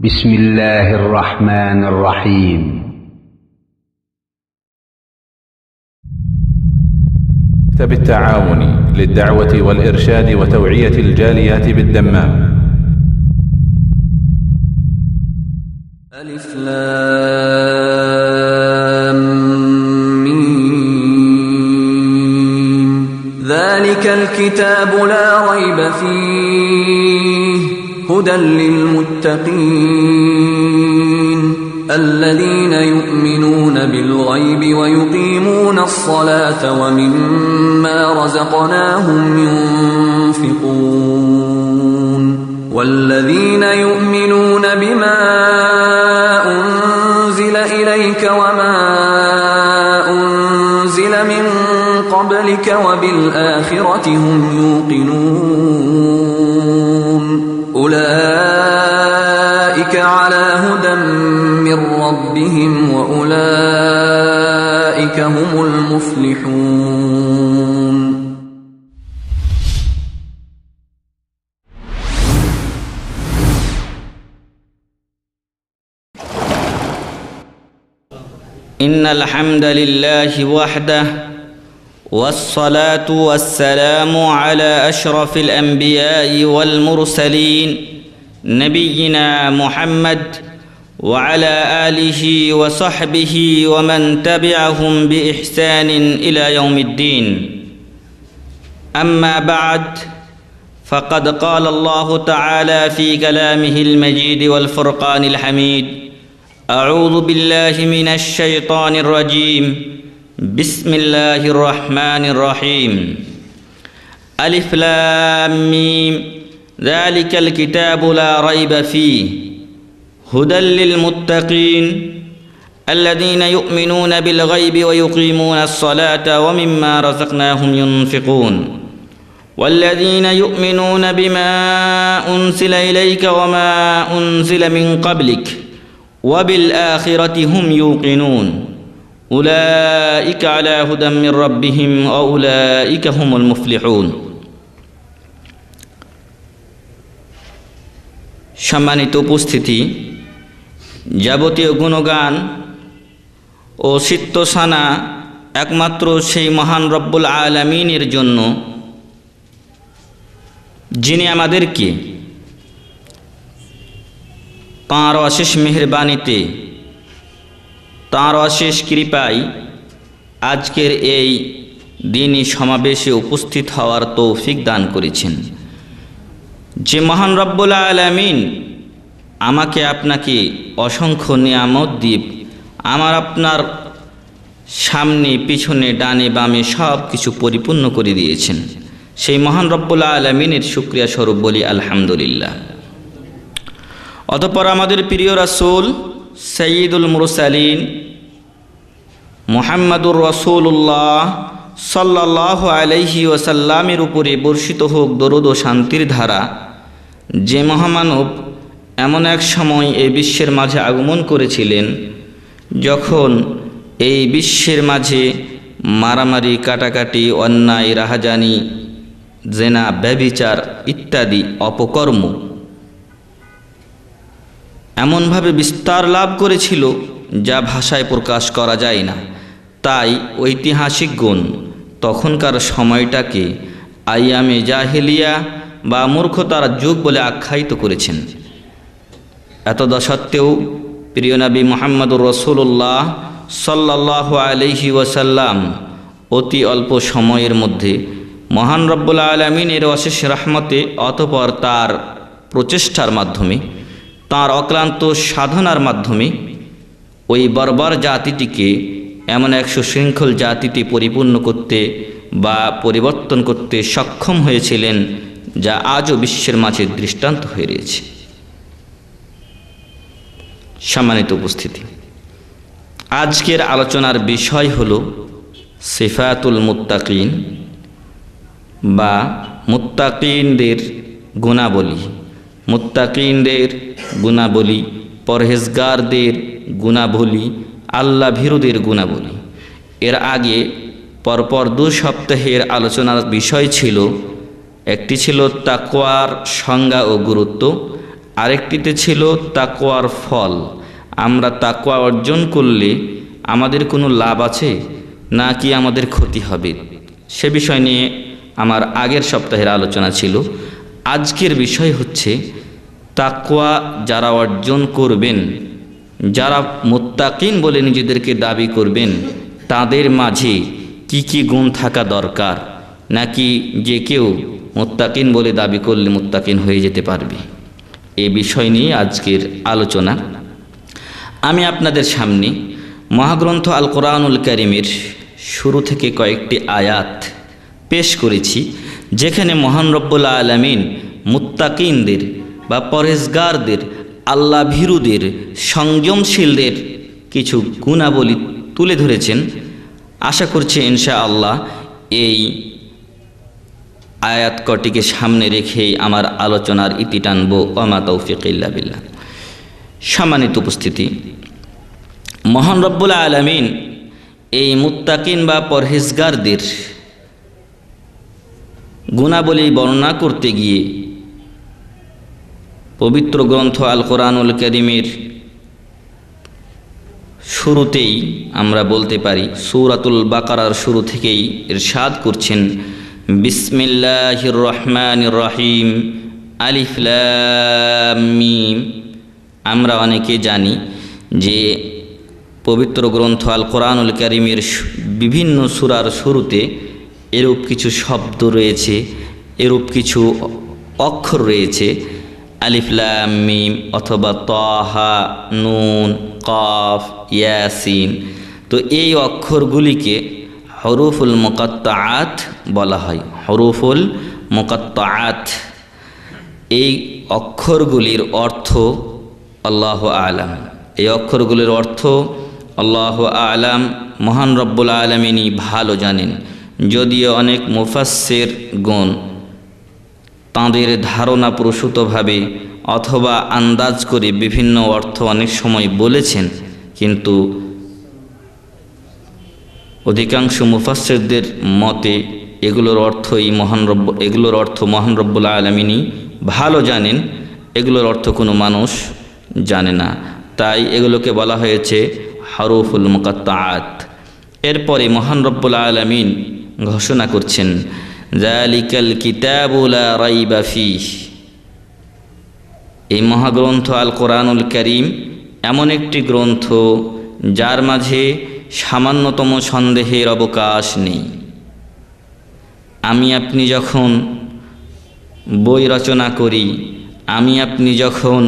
بسم الله الرحمن الرحيم مكتب التعاون للدعوة والإرشاد وتوعية الجاليات بالدمام. ألف لام ميم ذلك الكتاب لا ريب فيه هدى للمتقين الذين يؤمنون بالغيب ويقيمون الصلاة ومما رزقناهم ينفقون والذين يؤمنون بما أنزل إليك وما أنزل من قبلك وبالآخرة هم يوقنون أولئك على هدى من ربهم وأولئك هم المفلحون. إن الحمد لله وحده والصلاة والسلام على أشرف الأنبياء والمرسلين نبينا محمد وعلى آله وصحبه ومن تبعهم بإحسان إلى يوم الدين. أما بعد فقد قال الله تعالى في كلامه المجيد والفرقان الحميد: أعوذ بالله من الشيطان الرجيم بسم الله الرحمن الرحيم ألف لام ميم ذلك الكتاب لا ريب فيه هدى للمتقين الذين يؤمنون بالغيب ويقيمون الصلاة ومما رزقناهم ينفقون والذين يؤمنون بما أنزل إليك وما أنزل من قبلك وبالآخرة هم يوقنون أولئك على هدى من ربهم وأولئك هم المفلحون. সম্মানিত উপস্থিতি, যাবতীয় গুণগান ও সিত্তসানা একমাত্র সেই মহান রব্বুল আলামিনের জন্য, যিনি আমাদেরকে তাঁর অশেষ মেহেরবানিতে, তাঁর অশেষ কৃপায় আজকের এই দিনই সমাবেশে উপস্থিত হওয়ার তৌফিক দান করেছেন। যে মহান রব্বুল আলামিন আমাকে আপনাকে অসংখ্য নিয়ামত দিয়ে আমার আপনার সামনে পিছনে ডানে বামে সব কিছু পরিপূর্ণ করে দিয়েছেন, সেই মহান রব্বুল আলামিনের শুকরিয়া স্বরূপ বলি আলহামদুলিল্লাহ। অতঃপর আমাদের প্রিয় রাসূল সাইয়্যিদুল মুরসালিন মুহাম্মাদুর রাসূলুল্লাহ সাল্লাল্লাহু আলাইহি ওয়াসাল্লামের উপরে বর্ষিত হোক দরুদ ও শান্তির ধারা। যে মহামানব এমন এক সময় এই বিশ্বের মাঝে আগমন করেছিলেন যখন এই বিশ্বের মাঝে মারামারি, কাটাকাটি, অন্যায়, রাহাজানি, জেনা, ব্যভিচার ইত্যাদি অপকর্ম এমনভাবে বিস্তার লাভ করেছিল যা ভাষায় প্রকাশ করা যায় না। তাই ঐতিহাসিকগণ তখনকার সময়টাকে আইয়ামে জাহেলিয়া বা মূর্খতার যুগ বলে আখ্যায়িত করেছেন। এতদসত্ত্বেও প্রিয় নবী মুহাম্মদুর রাসূলুল্লাহ সাল্লাল্লাহু আলাইহি ওয়াসাল্লাম অতি অল্প সময়ের মধ্যে মহান রব্বুল আলামিনের অশেষ রহমতে, অতঃপর তার প্রচেষ্টার মাধ্যমে, তাঁর অক্লান্ত সাধনার মাধ্যমে ওই বর্বর জাতিটিকে এমন এক সুশৃঙ্খল জাতিতে পরিপূর্ণ করতে বা পরিবর্তন করতে সক্ষম হয়েছিলেন যা আজও বিশ্বের মাঝে দৃষ্টান্ত হয়ে রয়েছে। সম্মানিত উপস্থিতি, আজকের আলোচনার বিষয় হল সিফাতুল মুত্তাকিন বা মুত্তাকিনদের গুণাবলী। মুত্তাকিনদের গুণাবলী, পরহেজগারদের গুণাবলী, আল্লাহ ভীরুদের গুণাবলী। এর আগে পরপর 2 সপ্তাহের আলোচনার বিষয় ছিল, একটি ছিল তাকওয়ার সংজ্ঞা ও গুরুত্ব, আরেকটিতে ছিল তাকওয়ার ফল। আমরা তাকওয়া অর্জন করলে আমাদের কোনো লাভ আছে নাকি আমাদের ক্ষতি হবে, সে বিষয় নিয়ে আমার আগের সপ্তাহের আলোচনা ছিল। আজকের বিষয় হচ্ছে তাকওয়া যারা অর্জন করবেন, যারা মুত্তাকিন বলে নিজেদেরকে দাবি করবেন, তাদের মাঝে কি কি গুণ থাকা দরকার, নাকি যে কেউ মুত্তাকিন বলে দাবি করলে মুত্তাকিন হয়ে যেতে পারবে, এই বিষয় নিয়ে আজকের আলোচনা। আমি আপনাদের সামনে মহাগ্রন্থ আল কোরআনুল কারীমের শুরু থেকে কয়েকটি আয়াত পেশ করেছি, যেখানে মহান রব্বুল আলামিন মুত্তাকিনদের বা পরহেজগারদের, আল্লাহ ভীরুদের, সংযমশীলদের কিছু গুণাবলী তুলে ধরেছেন। আশা করছি ইনশাআল্লাহ এই আয়াত কটিকে সামনে রেখেই আমার আলোচনার ইতি টানব। ওমা তৌফিক ইল্লা বিল্লাহ। সম্মানিত উপস্থিতি, মহান রব্বুল আলামিন এই মুত্তাকিন বা পরহেজগারদের গুণাবলী বর্ণনা করতে গিয়ে পবিত্র গ্রন্থ আল কোরআনুল কারীমের শুরুতেই আমরা বলতে পারি, সূরাতুল বাকারার শুরু থেকেই ইরশাদ করছেন, বিসমিল্লাহির রহমানির রহিম, আলিফ লাম মিম। আমরা অনেকে জানি যে পবিত্র গ্রন্থ আল কোরআনুল কারীমের বিভিন্ন সূরার শুরুতে এরূপ কিছু শব্দ রয়েছে, এরূপ কিছু অক্ষর রয়েছে, আলিফ লাম মিম অথবা তাহা, নুন, কফ, ইয়াসিন। তো এই অক্ষরগুলিকে হরুফুল মুকাত্তাআত বলা হয়। হরুফুল মুকাত্তাআত, এই অক্ষরগুলির অর্থ আল্লাহু আ'লাম। এই অক্ষরগুলির অর্থ আল্লাহু আ'লাম, মহান রব্বুল আলামিনই ভালো জানেন। যদিও অনেক মুফাসসিরগণ তাঁদের ধারণা প্রসূতভাবে অথবা আন্দাজ করে বিভিন্ন অর্থ অনেক সময় বলেছেন, কিন্তু অধিকাংশ মুফাসসিরদের মতে এগুলোর অর্থ মহান রব্বুল আলামিনই ভালো জানেন, এগুলোর অর্থ কোনো মানুষ জানে না। তাই এগুলোকে বলা হয়েছে হরুফুল মুকাত্তাআত। এরপরে মহান রব্বুল আলামিন ঘোষণা করছেন, যালিকাল কিতাবু লা রাইবা ফীহ। এই মহাগ্রন্থ আল কোরআনুল কারীম এমন একটি গ্রন্থ যার মাঝে সামান্যতম সন্দেহের অবকাশ নেই। আমি আপনি যখন বই রচনা করি, আমি আপনি যখন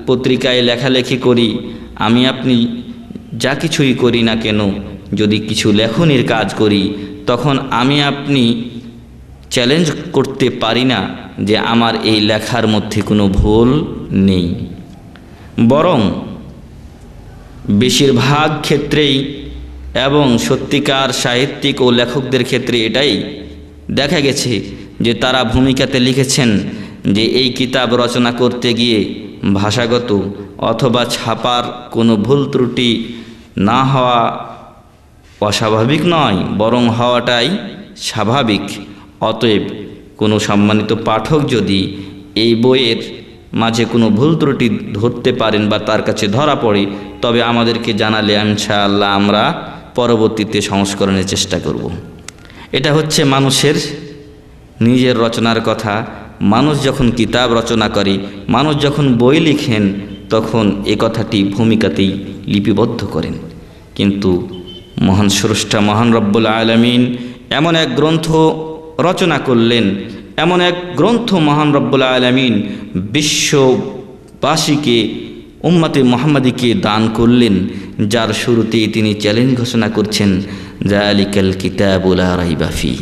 পত্রিকায় লেখালেখি করি, আমি আপনি যা কিছুই করি না কেন, যদি কিছু লেখনির কাজ করি, তখন আমি আপনি চ্যালেঞ্জ করতে পারি না যে আমার এই লেখার মধ্যে কোনো ভুল নেই। বরং বেশিরভাগ ক্ষেত্রেই এবং সত্যিকার সাহিত্যিক ও লেখকদের ক্ষেত্রে এটাই দেখা গেছে যে তারা ভূমিকাতে লিখেছেন যে এই কিতাব রচনা করতে গিয়ে ভাষাগত অথবা ছাপার কোনো ভুল ত্রুটি না হওয়া অস্বাভাবিক নয়, বরং হওয়াটাই স্বাভাবিক। অতএব কোনো সম্মানিত পাঠক যদি এই বইয়ের মাঝে কোনো ভুল ত্রুটি ধরতে পারেন বা তার কাছে ধরা পড়ে, তবে আমাদেরকে জানালে ইনশাআল্লাহ আমরা পরবর্তীতে সংস্করণের চেষ্টা করব। এটা হচ্ছে মানুষের নিজের রচনার কথা। মানুষ যখন কিতাব রচনা করে, মানুষ যখন বই লিখেন, তখন এ কথাটি ভূমিকাতেই লিপিবদ্ধ করেন। কিন্তু মহান স্রষ্টা মহান রব্বুল আলামিন এমন এক গ্রন্থ রচনা করলেন, এমন এক গ্রন্থ মহান রব্বুল আলামিন বিশ্ববাসীকে, উম্মতে মুহাম্মাদীকে দান করলেন, যার শুরুতেই তিনি চ্যালেঞ্জ ঘোষণা করছেন, যালিকাল কিতাবু লা রাইবা ফীহ।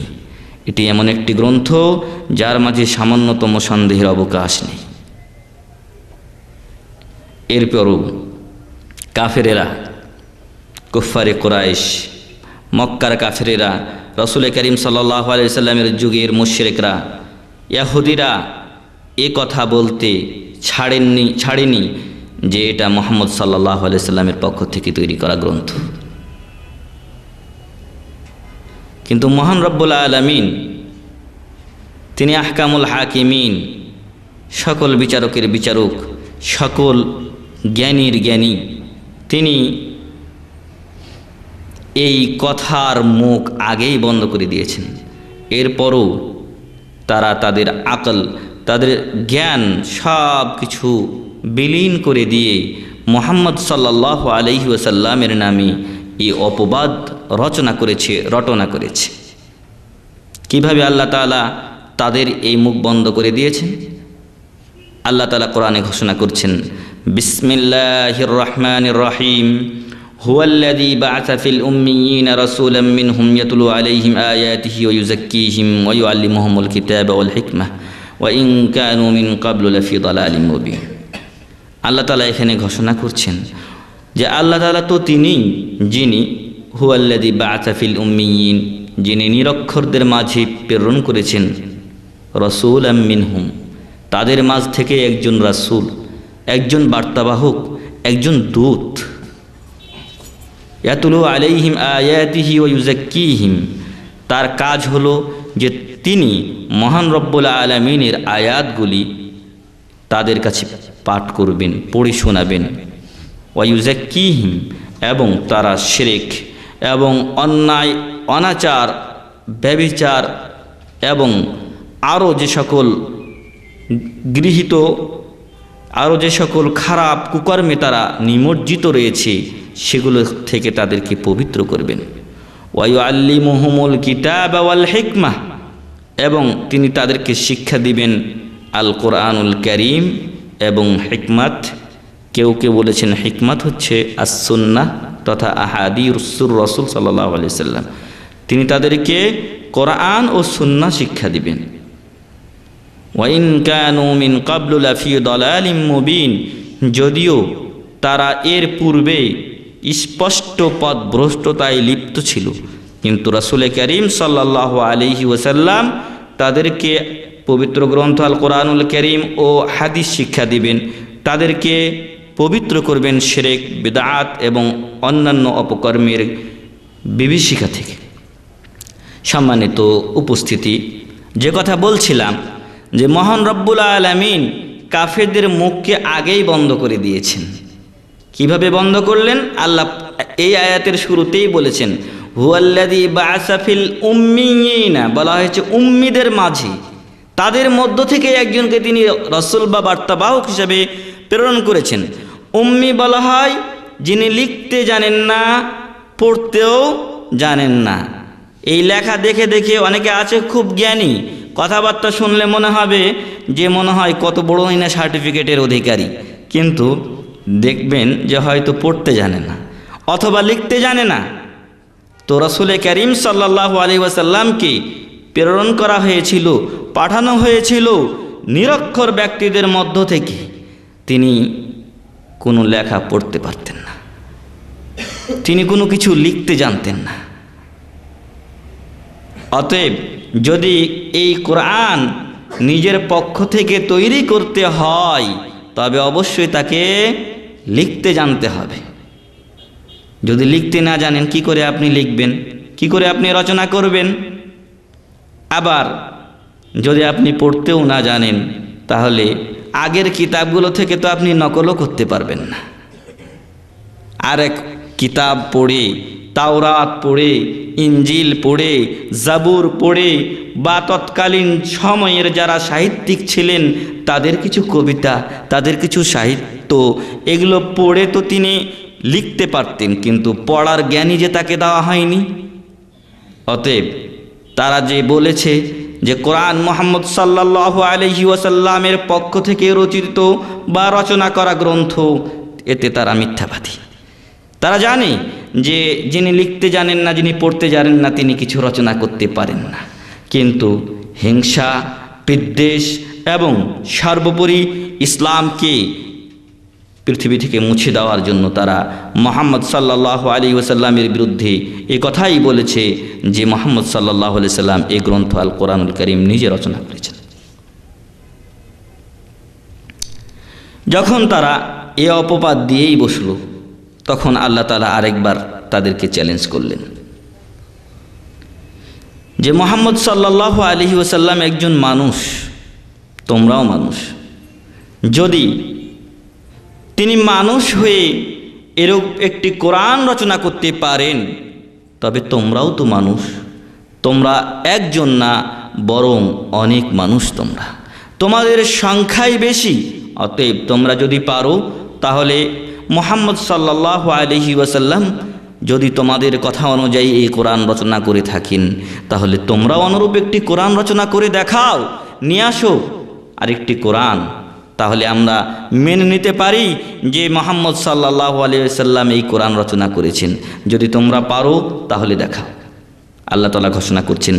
এটি এমন একটি গ্রন্থ যার মাঝে সামান্যতম সন্দেহের অবকাশ নেই। এরপরও কাফেরেরা, কুফফারে কুরাইশ, মক্কার কাফেরেরা, রাসূল করিম সাল্লাল্লাহু আলাইহি ওয়াসাল্লামের যুগের মুশরিকরা, ইহুদিরা এ কথা বলতে ছাড়েনি যে এটা মুহাম্মদ সাল্লাল্লাহু আলাইহি ওয়াসাল্লামের পক্ষ থেকে তৈরি করা গ্রন্থ। কিন্তু মহান রব্বুল আলামিন তিনি আহকামুল হাকিমিন, সকল বিচারকের বিচারক, সকল জ্ঞানীর জ্ঞানী, তিনি এই কথার মুখ আগেই বন্ধ করে দিয়েছেন। এরপরও তারা তাদের আকল, তাদের জ্ঞান সব কিছু বিলীন করে দিয়ে মুহাম্মদ সাল্লাল্লাহু আলাইহি ওয়াসাল্লামের নামে এই অপবাদ রটনা করেছে। কিভাবে আল্লাহ তাআলা তাদের এই মুখ বন্ধ করে দিয়েছেন? আল্লাহ তাআলা কোরআনে ঘোষণা করছেন, বিসমিল্লাহির রহমানির রহিম, হুয়াল্লাযী বা'আসা ফিল উম্মিয়িনা রাসূলাম মিনহুম ইয়াতলু আলাইহিম আয়াতিহি ওয়া ইউযাক্কিহিম ওয়া ইউআল্লিমুহুমুল কিতাবা ওয়াল হিকমাহ ওয়া ইন কানু মিন ক্বাবলু লাফি দালালিম মুবিন। আল্লাহ তাআলা এখানে ঘোষণা করছেন যে আল্লাহ তাআলা তো তিনি যিনি হুয়াল্লাযী বা'আসা ফিল উম্মিয়িন, যিনি নিরক্ষরদের মাঝে প্রেরণ করেছেন রাসূলাম মিনহুম, তাদের মাঝ থেকে একজন রাসূল, একজন বার্তাবাহক, একজন দূত। ইয়াতলু আলাইহিম আয়াতিহি ওয়া ইউযাক্কিহিম, তার কাজ হলো যে তিনি মহান রব্বুল আলামিনের আয়াতগুলি তাদের কাছে পাঠ করবেন, পড়ে শোনাবেন। ওয়া ইউযাক্কিহিম, এবং তারা শিরক এবং অন্যায়, অনাচার, ব্যভিচার এবং আরও যে সকল খারাপ কুকর্মে তারা নিমজ্জিত রয়েছে সেগুলো থেকে তাদেরকে পবিত্র করবেন। ওয়া ইউআল্লিমুহুমুল কিতাবা ওয়াল হিকমাহ, এবং তিনি তাদেরকে শিক্ষা দিবেন আল কোরআনুল কারীম এবং হিকমাত। কেউ কেউ বলেছেন হিকমাত হচ্ছে আস-সুন্নাহ তথা আহাদিসুর রাসূল সাল্লাল্লাহু আলাইহি সাল্লাম। তিনি তাদেরকে কোরআন ও সুন্নাহ শিক্ষা দিবেন। ওয়া ইন কানু মিন ক্বাবলু লাফি দালালিম মুবিন, যদিও তারা এর পূর্বে স্পষ্ট পথভ্রষ্টতায় লিপ্ত ছিল, কিন্তু রাসূল কারীম সাল্লাল্লাহু আলাইহি ওয়াসাল্লাম তাদেরকে পবিত্র গ্রন্থ আল কোরআনুল কারীম ও হাদিস শিক্ষা দিবেন, তাদেরকে পবিত্র করবেন শিরক, বিদআত এবং অন্যান্য অপকর্মের বিভীষিকা থেকে। সম্মানিত উপস্থিতি, যে কথা বলছিলাম যে মহান রব্বুল আলামিন কাফেরদের মুখকে আগেই বন্ধ করে দিয়েছেন। কিভাবে বন্ধ করলেন? আল্লাহ এই আয়াতের শুরুতেই বলেছেন, হুয়াল্লাযী বা'আসা ফিল উম্মিয়িনা, বলা হয়েছে উম্মিদের মাঝে, তাদের মধ্য থেকে একজনকে তিনি রাসূল বা বার্তাবাহক হিসেবে প্রেরণ করেছেন। উম্মি বলা হয় যিনি লিখতে জানেন না, পড়তেও জানেন না। এই লেখা দেখে দেখে অনেকে আছে খুব জ্ঞানী, কথাবার্তা শুনলে মনে হবে যে মনে হয় কত বড় না সার্টিফিকেটের অধিকারী, কিন্তু দেখবেন যে হয়তো পড়তে জানে না অথবা লিখতে জানে না। তো রাসূল কারীম সাল্লাল্লাহু আলাইহি ওয়াসাল্লামকে প্রেরণ করা হয়েছিল, পাঠানো হয়েছিল নিরক্ষর ব্যক্তিদের মধ্য থেকে। তিনি কোনো লেখা পড়তে পারতেন না, তিনি কোনো কিছু লিখতে জানতেন না। অতএব যদি এই কোরআন নিজের পক্ষ থেকে তৈরি করতে হয় তবে অবশ্যই তাকে লিখতে জানতে হবে। যদি লিখতে না জানেন কি করে আপনি লিখবেন, কি করে আপনি রচনা করবেন? আবার যদি আপনি পড়তেও না জানেন তাহলে আগের কিতাবগুলো থেকে তো আপনি নকলও করতে পারবেন না। আরেক কিতাব পড়ে, তাওরাত পড়ে, ইঞ্জিল পড়ে, জাবুর পড়ে বা তৎকালীন সময়ের যারা সাহিত্যিক ছিলেন তাদের কিছু কবিতা, তাদের কিছু সাহিত্য, এগুলো পড়ে তো তিনি লিখতে পারতেন, কিন্তু পড়ার জ্ঞানই যে তাকে দেওয়া হয়নি। অতএব তারা যে বলেছে যে কোরআন মুহাম্মদ সাল্লাল্লাহু আলাইহি ওয়াসাল্লামের পক্ষ থেকে রচিত বা রচনা করা গ্রন্থ, এতে তারা মিথ্যাবাদী। তারা জানে যে যিনি লিখতে জানেন না, যিনি পড়তে জানেন না, তিনি কিছু রচনা করতে পারেন না। কিন্তু হিংসা, বিদ্বেষ এবং সর্বোপরি ইসলামকে পৃথিবী থেকে মুছে দেওয়ার জন্য তারা মুহাম্মদ সাল্লাল্লাহু আলাইহি ওয়াসাল্লামের বিরুদ্ধে এই কথাই বলেছে যে মুহাম্মদ সাল্লাল্লাহু আলাইহি সাল্লাম এই গ্রন্থ আল কোরআনুল কারীম নিজে রচনা করেছেন। যখন তারা এ অপবাদ দিয়েই বসল, তখন আল্লাহ তাআলা আরেকবার তাদেরকে চ্যালেঞ্জ করলেন যে মুহাম্মদ সাল্লাল্লাহু আলাইহি ওয়াসাল্লাম একজন মানুষ, তোমরাও মানুষ, যদি তিনি মানুষ হয়ে এরূপ একটি কোরআন রচনা করতে পারেন, তবে তোমরাও তো মানুষ, তোমরা একজন না বরং অনেক মানুষ, তোমাদের সংখ্যাই বেশি। অতএব তোমরা যদি পারো, তাহলে মুহাম্মদ সাল্লাল্লাহু আলাইহি ওয়াসাল্লাম যদি তোমাদের কথা অনুযায়ী এই কোরআন রচনা করে থাকেন, তাহলে তোমরাও অনুরূপ একটি কোরআন রচনা করে দেখাও, নিয়ে আসো আরেকটি কোরআন। তাহলে আমরা মেনে নিতে পারি যে মুহাম্মদ সাল্লাল্লাহু আলাইহি ওয়াসাল্লাম এই কোরআন রচনা করেছেন। যদি তোমরা পারো তাহলে দেখাও। আল্লাহ তাআলা ঘোষণা করছেন,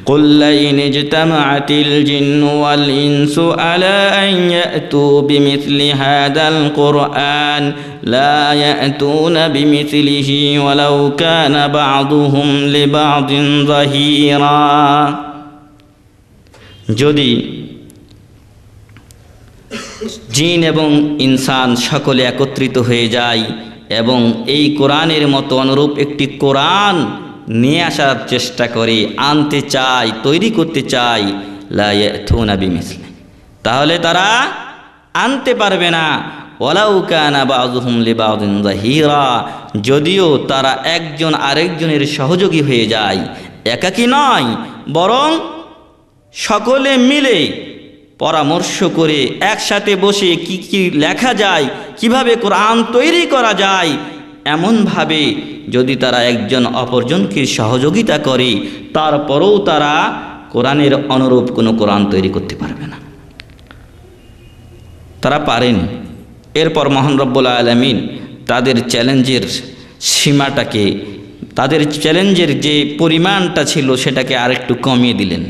কুল লাইন ইজতামাআতিল জিন্নু ওয়াল ইনসু আলা আন ইয়াতু বিমিথলি হাদাল কুরআন লা ইয়াতুনা বিমিথলিহি ওয়ালাউ কানা বা'দুহুম লিবা'দিন যাহিরা। যদি জিন এবং ইনসান সকলে একত্রিত হয়ে যায় এবং এই কোরআনের মতো অনুরূপ একটি কোরআন নিয়ে আসার চেষ্টা করে, আনতে চায়, তৈরি করতে চায়, লা ইয়াতুনা বিমিসলি, তাহলে তারা আনতে পারবে না। ওয়ালাউ কানা বা'যুহুম লিবা'যিন যাহিরা, যদিও তারা একজন আরেকজনের সহযোগী হয়ে যায়, একাকী নয়, বরং সকলে মিলে পরামর্শ করে একসাথে বসে কি কি লেখা যায়, কিভাবে কোরআন তৈরি করা যায়, এমনভাবে যদি তারা একজন অপরজনকে সহযোগিতা করে, তারপরেও তারা কোরআনের অনুরূপ কোনো কোরআন তৈরি করতে পারবে না, তারা পারেন। এরপর মহান রব্বুল আলামিন তাদের চ্যালেঞ্জের সীমাটাকে, তাদের চ্যালেঞ্জের যে পরিমাণটা ছিল সেটাকে আরেকটু কমিয়ে দিলেন।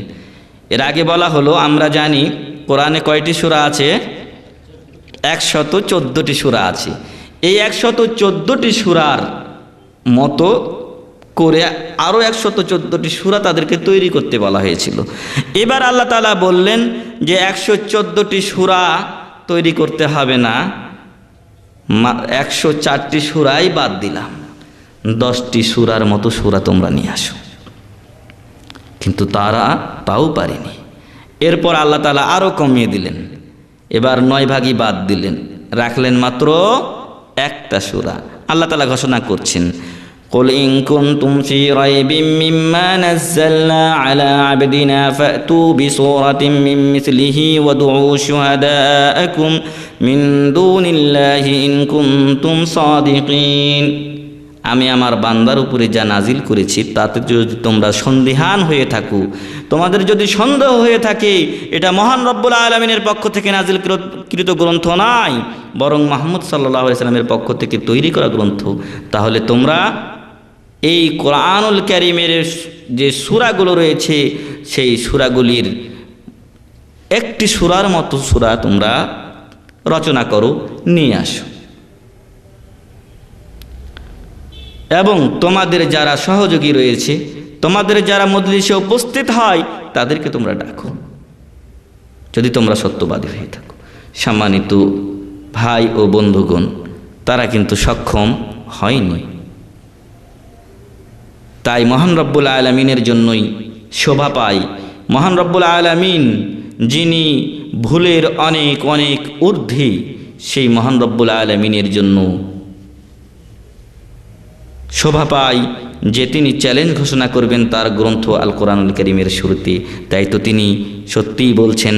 এর আগে বলা হলো, আমরা জানি কোরআনে কয়টি সূরা আছে? 114টি সূরা আছে। এই 114টি সূরার মতো করে আরও 114টি সূরা তাদেরকে তৈরি করতে বলা হয়েছিল। এবার আল্লাহ তাআলা বললেন যে 114টি সূরা তৈরি করতে হবে না, 104টি সূরাই বাদ দিলাম, 10টি সূরার মতো সূরা তোমরা নিয়ে আসো। কিন্তু তারা তাও পারেনি। এরপর আল্লাহ তাআলা আরও কমিয়ে দিলেন, এবার 9 ভাগই বাদ দিলেন, রাখলেন মাত্র একটা সূরা। আল্লাহ তাআলা ঘোষণা করছেন, কুল ইন কুনতুম ফি রাইবিম মিম্মা নাযালনা আলা আবদিনা ফাতু বিসূরাতিন মিন মিসলিহি ওয়াদউ শুহাদাআকুম মিন দুনিল্লাহি ইন কুনতুম সাদিকিন। আমি আমার বান্দার উপরে যা নাজিল করেছি তাতে যদি তোমরা সন্দিহান হয়ে থাকো, তোমাদের যদি সন্দেহ হয়ে থাকে এটা মহান রব্বুল আলামিনের পক্ষ থেকে নাজিলকৃত গ্রন্থ নয়, বরং মুহাম্মদ সাল্লাল্লাহু আলাইহি সাল্লামের পক্ষ থেকে তৈরি করা গ্রন্থ, তাহলে তোমরা এই কোরআনুল কারীমের যে সূরাগুলো রয়েছে সেই সূরাগুলির একটি সূরার মতো সূরা তোমরা রচনা করো, নিয়ে আসো। এবং তোমাদের যারা সহযোগী রয়েছে, তোমাদের যারা মজলিসে উপস্থিত হয়, তাদেরকে তোমরা ডাকো, যদি তোমরা সত্যবাদী হয়ে থাকো। সম্মানিত ভাই ও বন্ধুগণ, তারা কিন্তু সক্ষম হয়নি। তাই মহান রব্বুল আলামিনের জন্যই শোভা পায়, মহান রব্বুল আলামিন যিনি ভুলের অনেক অনেক ঊর্ধ্বে, সেই মহান রব্বুল আলামিনের জন্য শোভা পায় যে তিনি চ্যালেঞ্জ ঘোষণা করবেন তার গ্রন্থ আল কোরআনুল কারীমের শুরুতে। তাই তো তিনি সত্যিই বলছেন,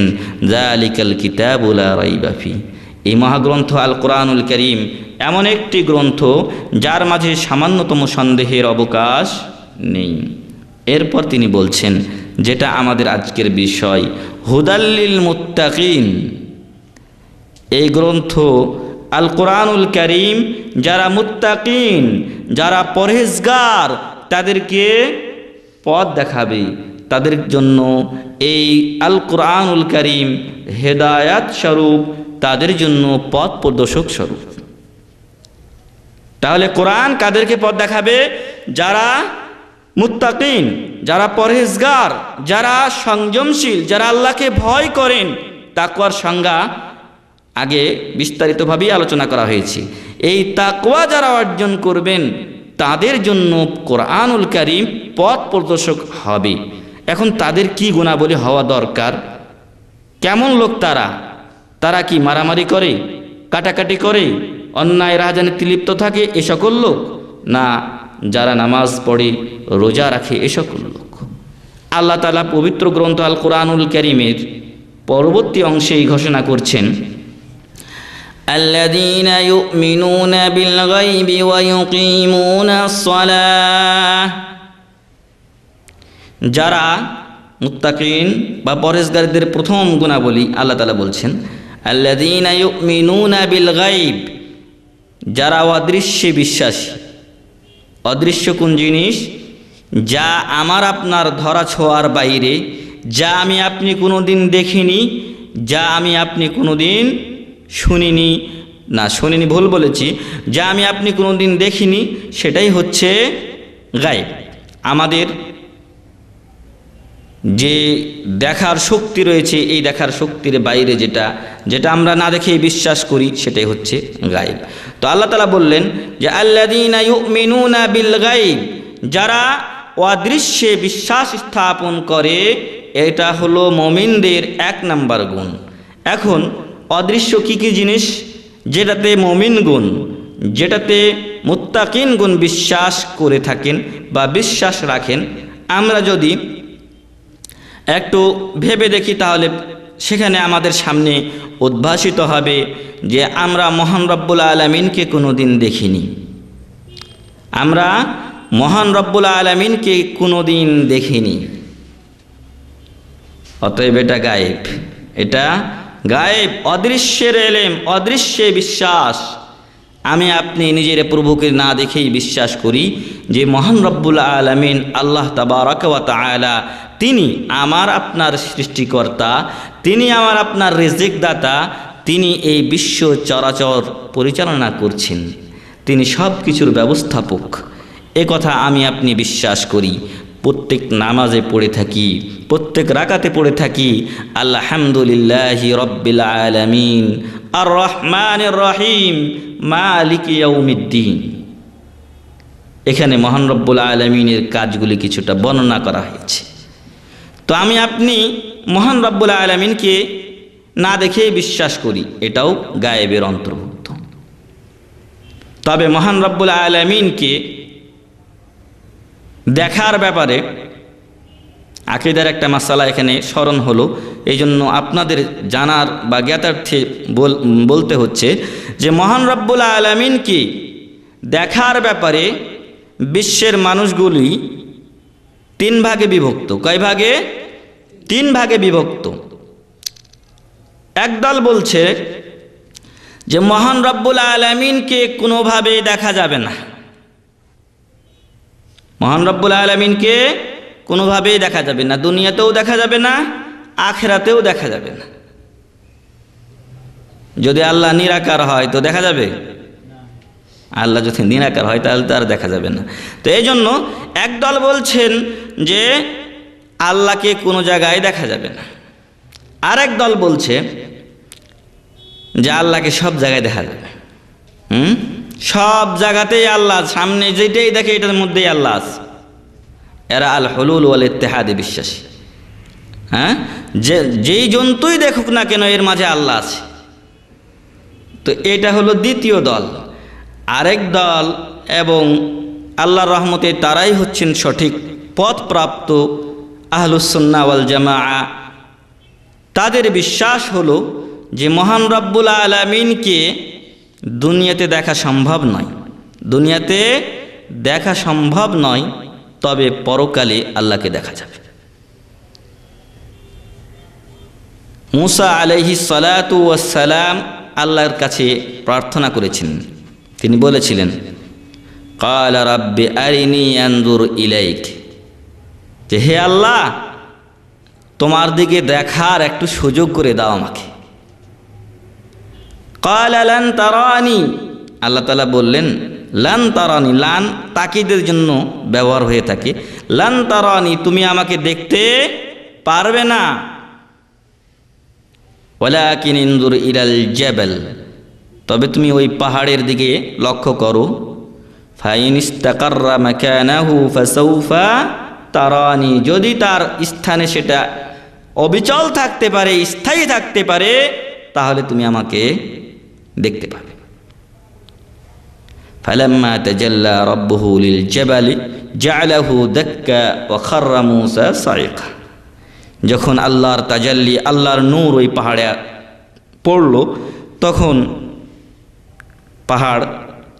যালিকাল কিতাবু লা রাইবা ফি। এই মহাগ্রন্থ আল কোরআনুল কারীম এমন একটি গ্রন্থ যার মাঝে সামান্যতম সন্দেহের অবকাশ নেই। এরপর তিনি বলছেন, যেটা আমাদের আজকের বিষয়, হুদাল্লিল মুত্তাকিন। এই গ্রন্থ আল কোরআনুল কারীম যারা মুত্তাকিন, যারা পরহেজগার, তাদেরকে পথ দেখাবে, তাদের জন্য এই আল কোরআনুল কারীম হেদায়াত স্বরূপ, তাদের জন্য পথ প্রদর্শক স্বরূপ। তাহলে কোরআন কাদেরকে পথ দেখাবে? যারা মুত্তাকিন, যারা পরহেজগার, যারা সংযমশীল, যারা আল্লাহকে ভয় করেন। তাকওয়ার সংজ্ঞা আগে বিস্তারিতভাবেই আলোচনা করা হয়েছে। এই তাকওয়া যারা অর্জন করবেন তাদের জন্য কোরআনুল কারীম পথ প্রদর্শক হবে। এখন তাদের কি গুণাবলী হওয়া দরকার, কেমন লোক তারা? তারা কি মারামারি করে, কাটাকাটি করে, অন্যায় রাহাজানিতে লিপ্ত থাকে এ সকল লোক? না, যারা নামাজ পড়ে, রোজা রাখে এ সকল লোক। আল্লাহ তাআলা পবিত্র গ্রন্থ আল কোরআনুল কারীমের পরবর্তী অংশে এই ঘোষণা করছেন, الذين يؤمنون بالغيب ويقيمون الصلاة, যারা মুত্তাকিন বা পরেশগারীদের প্রথম গুণাবলী আল্লাহ তাআলা বলছেন আল্লাযীনা ইউমিনুনা বিল গায়ব, যারা অদৃশ্যে বিশ্বাসী। অদৃশ্য কোন জিনিস? যা আমার আপনার ধরা ছোঁয়ার বাইরে, যা আমি আপনি কোনো দিন দেখিনি, যা আমি আপনি কোনো দিন শুনিনি, না শুনিনি ভুল বলেছি, যা আমি আপনি কোনো দিন দেখিনি সেটাই হচ্ছে গায়েব। আমাদের যে দেখার শক্তি রয়েছে, এই দেখার শক্তির বাইরে যেটা যেটা আমরা না দেখেই বিশ্বাস করি সেটাই হচ্ছে গায়েব। তো আল্লাহ তাআলা বললেন যে আল্লাযীনা ইউমিনুনা বিল গায়ব, যারা অদৃশ্যে বিশ্বাস স্থাপন করে, এটা হলো মুমিনদের 1 নম্বর গুণ। এখন অদৃশ্য কি কি জিনিস যেটাতে মুমিন গুণ, যেটাতে মুত্তাকিন গুণ বিশ্বাস করে থাকেন বা বিশ্বাস রাখেন, আমরা যদি একটু ভেবে দেখি তাহলে সেখানে আমাদের সামনে উদ্ভাসিত হবে যে আমরা মহান রব্বুল আলামিনকে কোনো দিন দেখিনি। আমরা মহান রব্বুল আলামিনকে কোনো দিন দেখিনি, অতএব এটা গায়েব। এটা গায়েব, অদৃশ্যের এলেম, অদৃশ্যে বিশ্বাস। আমি আপনি নিজের প্রভুকে না দেখেই বিশ্বাস করি যে মহান রব্বুল আলামিন আল্লাহ তাবারক ওয়া তাআলা, তিনি আমার আপনার সৃষ্টিকর্তা, তিনি আমার আপনার রিজিক দাতা, তিনি এই বিশ্ব চরাচর পরিচালনা করছেন, তিনি সব কিছুর ব্যবস্থাপক। এ কথা আমি আপনি বিশ্বাস করি, প্রত্যেক নামাজে পড়ে থাকি, প্রত্যেক রাকাতে পড়ে থাকি আলহামদুলিল্লাহি রাব্বিল আলামিন আর রহমানির রহিম মালিকি ইয়াউমিদ্দিন। এখানে মহান রব্বুল আলামিনের কাজগুলি কিছুটা বর্ণনা করা হয়েছে। তো আমি আপনি মহান রব্বুল আলামিনকে না দেখেই বিশ্বাস করি, এটাও গায়েবের অন্তর্ভুক্ত। তবে মহান রব্বুল আলামিনকে দেখার ব্যাপারে আকীদার একটা মাসালা এখানে স্মরণ হলো, এই জন্য আপনাদের জানার বা জ্ঞাতার্থে বলতে হচ্ছে যে মহান রব্বুল আলামিনকে দেখার ব্যাপারে বিশ্বের মানুষগুলি 3 ভাগে বিভক্ত। কয় ভাগে? 3 ভাগে বিভক্ত। একদল বলছে যে মহান রব্বুল আলামিনকে কোনোভাবেই দেখা যাবে না, মহান রব্বুল আলামিনকে কোনোভাবেই দেখা যাবে না, দুনিয়াতেও দেখা যাবে না, আখিরাতেও দেখা যাবে না। যদি আল্লাহ নিরাকার হয় তো দেখা যাবে? আল্লাহ যদি নিরাকার হয় তাহলে তো আর দেখা যাবে না। তো এই জন্য একদল বলছেন যে আল্লাহকে কোনো জায়গায় দেখা যাবে না, আরেক দল বলছে যে আল্লাহকে সব জায়গায় দেখা যাবে। সব জায়গাতেই আল্লাহ, সামনে যেটাই দেখে এটার মধ্যেই আল্লাহ আছে। এরা আল হুলুল ওয়াল ইত্তেহাদে বিশ্বাসী। যেই জন্তুই দেখুক না কেন এর মাঝে আল্লাহ আছে। তো এটা হলো দ্বিতীয় দল। আরেক দল, এবং আল্লাহর রহমতে তারাই হচ্ছেন সঠিক পথপ্রাপ্ত আহলুস সুন্নাহ ওয়াল জামাআহ। তাদের বিশ্বাস হলো যে মহান রব্বুল আলামিনকে দুনিয়াতে দেখা সম্ভব নয়, দুনিয়াতে দেখা সম্ভব নয়, তবে পরকালে আল্লাহকে দেখা যাবে। মুসা আলাইহিস সালাতু ওয়াস সালাম আল্লাহর কাছে প্রার্থনা করেছেন। তিনি বলেছিলেন ক্বালা রাব্বি আরিনি আনজুর ইলাইক, যে হে আল্লাহ, তোমার দিকে দেখার একটু সুযোগ করে দাও আমাকে। ক্বালা লান তারানি, আল্লাহ তাআলা বললেন লান তারানি, লান তাকিদের জন্য ব্যবহার হয়ে থাকে। লান তারানি, তুমি আমাকে দেখতে পারবে না। ওয়ালাকিন ইনজুর ইলাল জাবাল, তবে তুমি ওই পাহাড়ের দিকে লক্ষ্য করো। ফাইন ইস্তাকাররা মাকানাহু ফাসাউফা তারানি, যদি তার স্থানে সেটা অবিচল থাকতে পারে, স্থায়ী থাকতে পারে, তাহলে তুমি আমাকে দেখতে পাবে। ফালাম্মা তাজাল্লা রাব্বুহু লিল জাবালি জাআলাহু দাক্কা ওয়া খাররা মূসা সাইকা। যখন আল্লাহর তাজাল্লি, আল্লাহর নূর ওই পাহাড়ে পড়ল, তখন পাহাড়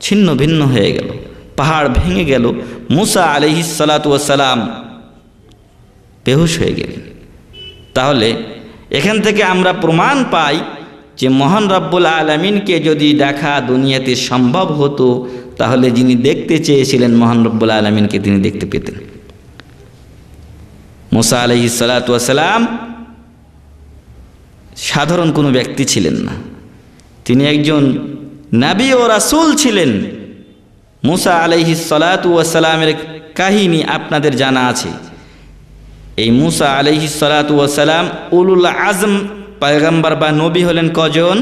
ছিন্ন ভিন্ন হয়ে গেল, পাহাড় ভেঙে গেল। মূসা আলাইহিস সালাতু ওয়াস সালাম বেহুশ হয়ে গেলেন। তাহলে এখান থেকে আমরা প্রমাণ পাই যে মহান রব্বুল আলামিনকে যদি দেখা দুনিয়াতে সম্ভব হতো, তাহলে যিনি দেখতে চেয়েছিলেন মহান রব্বুল আলামিনকে তিনি দেখতে পেতেন। মূসা আলাইহিস সালাতু ওয়াস সালাম সাধারণ কোনো ব্যক্তি ছিলেন না, তিনি একজন নবী ও রাসূল ছিলেন। মূসা আলাইহিস সালাতু ওয়াস সালামের কাহিনী আপনাদের জানা আছে। এই মূসা আলাইহিস সালাতু ওয়াস সালাম উলুল আজম পয়গম্বর বা নবী হলেন কজন?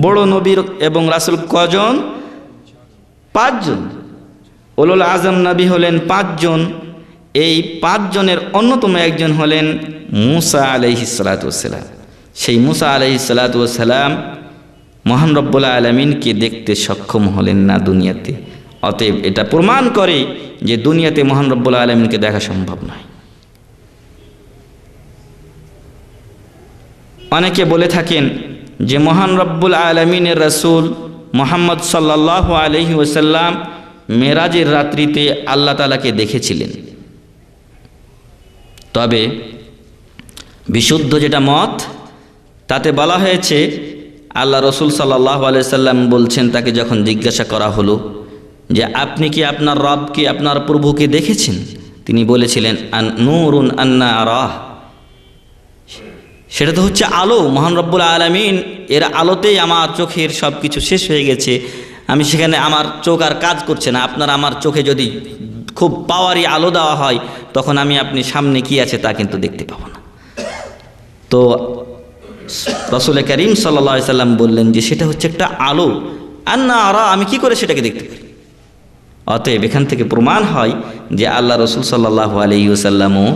বড় নবী এবং রাসূল কজন? 5 জন। উলুল আজম নবী হলেন 5 জন। এই 5 জনের অন্যতম একজন হলেন মূসা আলাইহিস সালাতু ওয়াস সালাম। সেই মূসা আলাইহিস সালাতু ওয়াস সালাম মহান রব্বুল আলামিনকে দেখতে সক্ষম হলেন না দুনিয়াতে। অতএব এটা প্রমাণ করে যে দুনিয়াতে মহান রব্বুল আলামিনকে দেখা সম্ভব নয়। অনেকে বলে থাকেন যে মহান রব্বুল আলামিনের রাসূল মুহাম্মদ সাল্লাল্লাহু আলাইহি ওয়াসাল্লাম মেরাজের রাত্রিতে আল্লাহ তাআলাকে দেখেছিলেন। তবে বিশুদ্ধ যেটা মত, তাতে বলা হয়েছে আল্লাহ রসুল সাল্লাল্লাহু আলাইহি ওয়াসাল্লাম বলছেন, তাকে যখন জিজ্ঞাসা করা হলো যে আপনি কি আপনার রবকে, আপনার প্রভুকে দেখেছেন, তিনি বলেছিলেন নূরুন আন্না আরাহ। সেটা তো হচ্ছে আলো, মহান রব্বুল আলামিন এর আলোতেই আমার চোখের সব কিছু শেষ হয়ে গেছে, আমি সেখানে আমার চোখ আর কাজ করছে না। আপনার আমার চোখে যদি খুব পাওয়ারি আলো দেওয়া হয়, তখন আমি আপনি সামনে কি আছে তা কিন্তু দেখতে পাবো না। তো রাসূল করিম সাল্লাল্লাহু আলাইহি সাল্লাম বললেন যে সেটা হচ্ছে একটা আলো, আন্না আরা, আমি কি করে সেটাকে দেখতে পারি। অতএব এখান থেকে প্রমাণ হয় যে আল্লাহ রসুল সাল্লাল্লাহু আলাইহি ওয়াসাল্লামও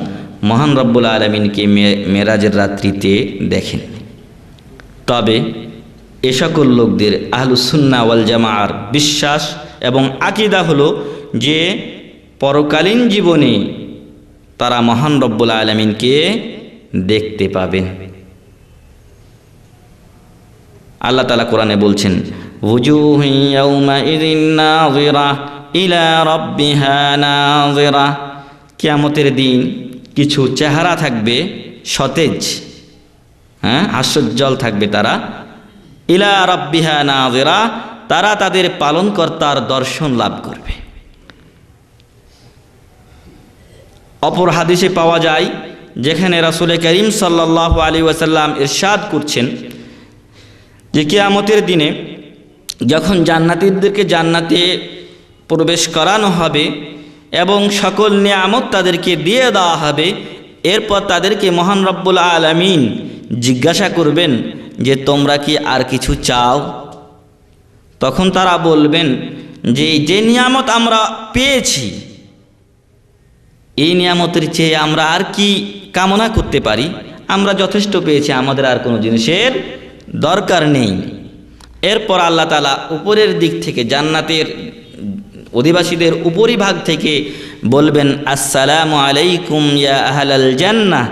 মহান রব্বুল আলামিনকে মেরাজের রাত্রিতে দেখেন। তবে এ সকল লোকদের আহলুস সুন্নাহ ওয়াল জামাআর বিশ্বাস এবং আকীদা হলো যে পরকালীন জীবনে তারা মহান রব্বুল আলামিনকে দেখতে পাবেন। আল্লাহ তাআলা কোরআনে বলছেন, ওয়ুজুহু ইয়াওমাইযিন নাযিরা ইলা রাব্বিহা নাযিরা। কিয়ামতের দিন কিছু চেহারা থাকবে সতেজ, হাস্যোজ্জ্বল থাকবে তারা। ইলা রাব্বিহা নাযিরা, তারা তাদের পালনকর্তার দর্শন লাভ করবে। অপর হাদিসে পাওয়া যায়, যেখানে রাসূল করিম সাল্লাল্লাহু আলাইহি ওয়াসাল্লাম ইরশাদ করছেন যে কিয়ামতের দিনে যখন জান্নাতীদেরকে জান্নাতে প্রবেশ করানো হবে এবং সকল নিয়ামত তাদেরকে দিয়ে দেওয়া হবে, এরপর তাদেরকে মহান রব্বুল আলামিন জিজ্ঞাসা করবেন যে তোমরা কি আর কিছু চাও? তখন তারা বলবেন যে নিয়ামত আমরা পেয়েছি, এই নিয়ামতের চেয়ে আমরা আর কি কামনা করতে পারি, আমরা যথেষ্ট পেয়েছি, আমাদের আর কোনো জিনিসের দরকার নেই। এরপর আল্লাহ তাআলা উপরের দিক থেকে, জান্নাতের অধিবাসীদের উপরিভাগ থেকে বলবেন, আসসালামু আলাইকুম ইয়া আহলাল জান্নাহ,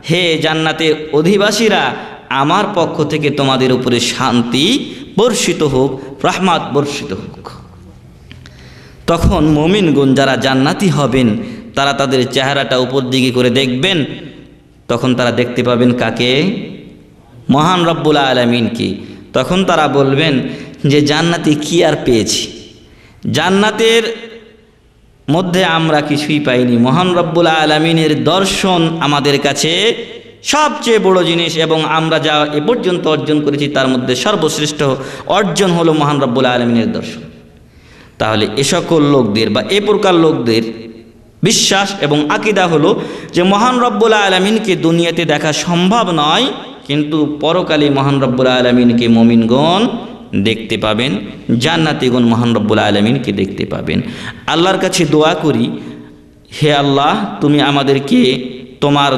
হে জান্নাতের অধিবাসীরা, আমার পক্ষ থেকে তোমাদের উপরে শান্তি বর্ষিত হোক, রহমত বর্ষিত হোক। তখন মুমিনগণ যারা জান্নাতি হবেন তারা তাদের চেহারাটা উপর দিকে করে দেখবেন, তখন তারা দেখতে পাবেন কাকে? মহান রব্বুল আলামিনকে। তখন তারা বলবেন যে জান্নাতে কি আর পেয়েছি, জান্নাতের মধ্যে আমরা কিছুই পাইনি, মহান রব্বুল আলামিনের দর্শন আমাদের কাছে সবচেয়ে বড় জিনিস, এবং আমরা যা এ পর্যন্ত অর্জন করেছি তার মধ্যে সর্বশ্রেষ্ঠ অর্জন হলো মহান রব্বুল আলামিনের দর্শন। তাহলে এ সকল লোকদের বা এ প্রকার লোকদের বিশ্বাস এবং আকীদা হলো যে মহান রব্বুল আলামিনকে দুনিয়াতে দেখা সম্ভব নয়, কিন্তু পরকালে মহান রব্বুল আলামিনকে মুমিনগণ দেখতে পাবেন, জান্নাতীগণ মহান রব্বুল আলামিনকে দেখতে পাবেন। আল্লাহর কাছে দোয়া করি, হে আল্লাহ, তুমি আমাদেরকে তোমার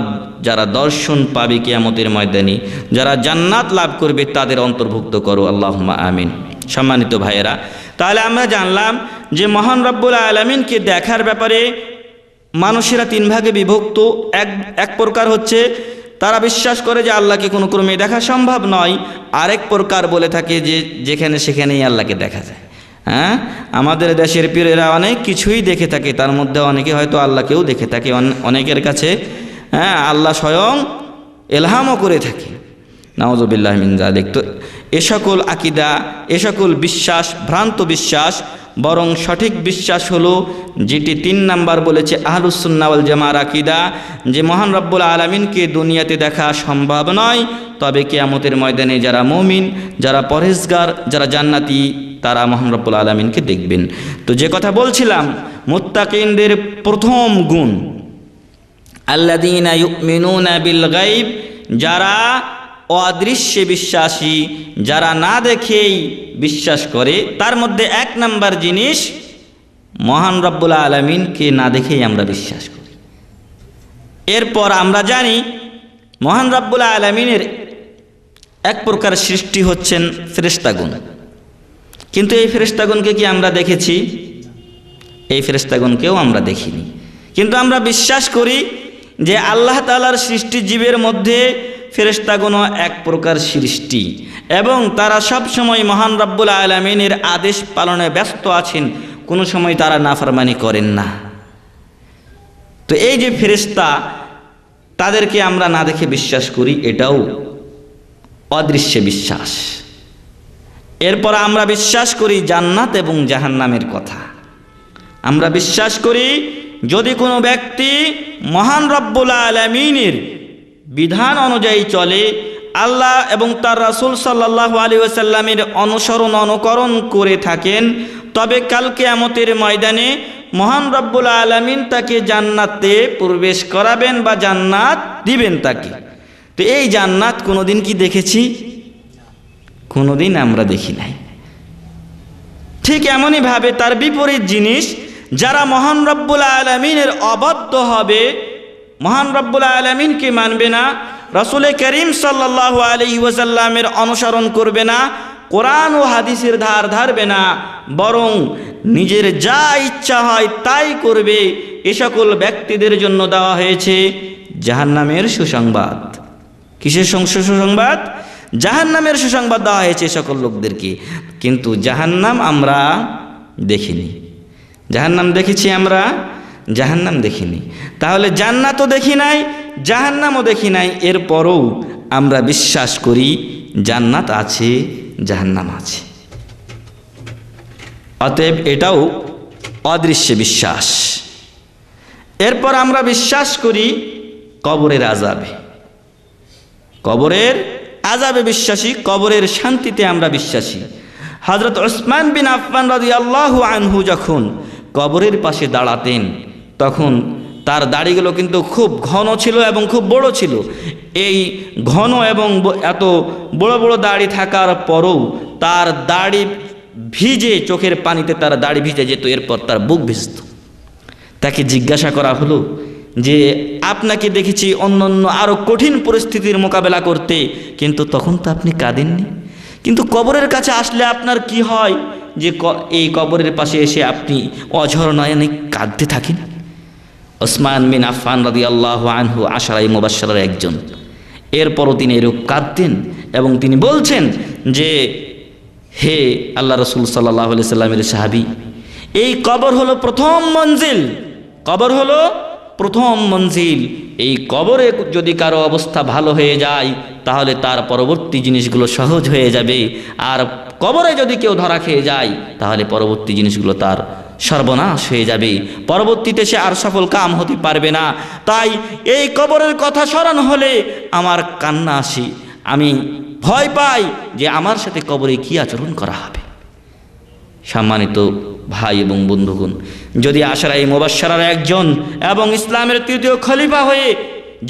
যারা দর্শন পাবে কিয়ামতের ময়দানে, যারা জান্নাত লাভ করবে তাদের অন্তর্ভুক্ত করো, আল্লাহুম্মা আমিন। সম্মানিত ভাইয়েরা, তাহলে আমরা জানলাম যে মহান রব্বুল আলামিনকে দেখার ব্যাপারে মানুষেরা তিন ভাগে বিভক্ত। এক প্রকার হচ্ছে তারা বিশ্বাস করে যে আল্লাহকে কোনো ক্রমে দেখা সম্ভব নয়। আরেক প্রকার বলে থাকে যে যেখানে সেখানেই আল্লাহকে দেখা যায়। হ্যাঁ, আমাদের দেশের পীরেরা অনেক কিছুই দেখে থাকে, তার মধ্যে অনেকে হয়তো আল্লাহকেও দেখে থাকে, অনেকের কাছে আল্লাহ স্বয়ং এলহামও করে থাকে। নাউযুবিল্লাহি মিন যালিক। তো এ সকল আকিদা, এ সকল বিশ্বাস ভ্রান্ত বিশ্বাস। বরং সঠিক বিশ্বাস হলো যেটি 3 নাম্বার বলেছে আহলুস সুন্নাহ ওয়াল জামাআর আকিদা, যে মহান রব্বুল আলামিনকে দুনিয়াতে দেখা সম্ভব নয়, তবে কিয়ামতের ময়দানে যারা মুমিন, যারা পরহেজগার, যারা জান্নাতি, তারা মহান রব্বুল আলামিনকে দেখবেন। তো যে কথা বলছিলাম, মুত্তাকিনদের প্রথম গুণ আল্লাযীনা ইউমিনুনা বিল গায়ব, যারা অদৃশ্যে বিশ্বাসী, যারা না দেখেই বিশ্বাস করে। তার মধ্যে 1 নাম্বার জিনিস, মহান রব্বুল আলামিনকে না দেখেই আমরা বিশ্বাস করি। এরপর আমরা জানি মহান রব্বুল আলামিনের এক প্রকার সৃষ্টি হচ্ছেন ফেরেশতাগণ, কিন্তু এই ফেরেশতাগণকে কি আমরা দেখেছি? এই ফেরেশতাগণকেও আমরা দেখিনি, কিন্তু আমরা বিশ্বাস করি যে আল্লাহ তাআলার সৃষ্টি জীবের মধ্যে ফেরেশতাগণও এক প্রকার সৃষ্টি, এবং তারা সব সময় মহান রব্বুল আলামিনের আদেশ পালনে ব্যস্ত আছেন, কোনো সময় তারা নাফরমানি করেন না। তো এই যে ফেরেশতা, তাদেরকে আমরা না দেখে বিশ্বাস করি, এটাও অদৃশ্য বিশ্বাস। এরপর আমরা বিশ্বাস করি জান্নাত এবং জাহান্নামের কথা। আমরা বিশ্বাস করি যদি কোনো ব্যক্তি মহান রব্বুল আলামিনের বিধান অনুযায়ী চলে, আল্লাহ এবং তার রাসূল সাল্লাল্লাহু আলাইহি ওয়াসাল্লামের অনুকরণ করে থাকেন, তবে কাল কিয়ামতের ময়দানে মহান রব্বুল আলামিন তাকে জান্নাতে প্রবেশ করাবেন বা জান্নাত দিবেন তাকে। তো এই জান্নাত কোনোদিন কি দেখেছি? কোনোদিন আমরা দেখি নাই। ঠিক এমনই ভাবে তার বিপরীত জিনিস, যারা মহান রব্বুল আলামিনের অবাধ্য হবে, মহান রব্বুল আলামিনকে মানবে না, রাসূল করিম সাল্লাল্লাহু আলাইহি ওয়াসাল্লামের অনুসরণ করবে না, কোরআন ও হাদিসের ধার ধারবে না, বরং নিজের যা ইচ্ছা হয় তাই করবে, এ সকল ব্যক্তিদের জন্য দেওয়া হয়েছে জাহান্নামের সুসংবাদ। কিসের সুসংবাদ? জাহান্নামের সুসংবাদ দেওয়া হয়েছে সকল লোকদেরকে। কিন্তু জাহান্নাম আমরা দেখিনি। জাহান্নাম দেখেছি আমরা? জাহান্নাম দেখিনি। তাহলে জান্নাতও দেখি নাই, জাহান্নামও দেখি নাই, এরপরও আমরা বিশ্বাস করি জান্নাত আছে, জাহান্নাম আছে। অতএব এটাও অদৃশ্য বিশ্বাস। এরপর আমরা বিশ্বাস করি কবরের আযাবে। কবরের আযাবে বিশ্বাসী, কবরের শান্তিতে আমরা বিশ্বাসী। হযরত উসমান বিন আফফান রাদিয়াল্লাহু আনহু যখন কবরের পাশে দাঁড়াতেন, তখন তার দাড়িগুলো কিন্তু খুব ঘন ছিল এবং খুব বড় ছিল। এই ঘন এবং এত বড় বড় দাড়ি থাকার পরও তার দাড়ি ভিজে, চোখের পানিতে তার দাড়ি ভিজে যেত, এরপর তার বুক ভিজত। তাকে জিজ্ঞাসা করা হলো যে আপনাকে দেখেছি অন্য আরও কঠিন পরিস্থিতির মোকাবেলা করতে, কিন্তু তখন তো আপনি কাঁদেননি, কিন্তু কবরের কাছে আসলে আপনার কি হয় যে এই কবরের পাশে এসে আপনি অঝর নয়নে কাঁদতে থাকেন? ওসমান বিন আফফান রাদিয়াল্লাহু আনহু আশারায়ে মুবাশশারার একজন। এরপরও তিনি এরূপ কাঁদতেন এবং তিনি বলছেন যে হে আল্লাহ রাসূল সাল্লাল্লাহু আলাইহি সাল্লামের সাহাবী, এই কবর হলো প্রথম মঞ্জিল, কবর হলো প্রথম মঞ্জিল। এই কবরে যদি কারো অবস্থা ভালো হয়ে যায় তাহলে তার পরবর্তী জিনিসগুলো সহজ হয়ে যাবে, আর কবরে যদি কেউ ধরা খেয়ে যায় তাহলে পরবর্তী জিনিসগুলো তার সর্বনাশ হয়ে যাবে, পরবর্তীতে সে আর সফল কাম হতে পারবে না। তাই এই কবরের কথা স্মরণ হলে আমার কান্না আসে, আমি ভয় পাই যে আমার সাথে কবরে কি আচরণ করা হবে। সম্মানিত ভাই এবং বন্ধুগণ, যদি আশারায়ে মুবাশশারার একজন এবং ইসলামের তৃতীয় খলিফা হয়ে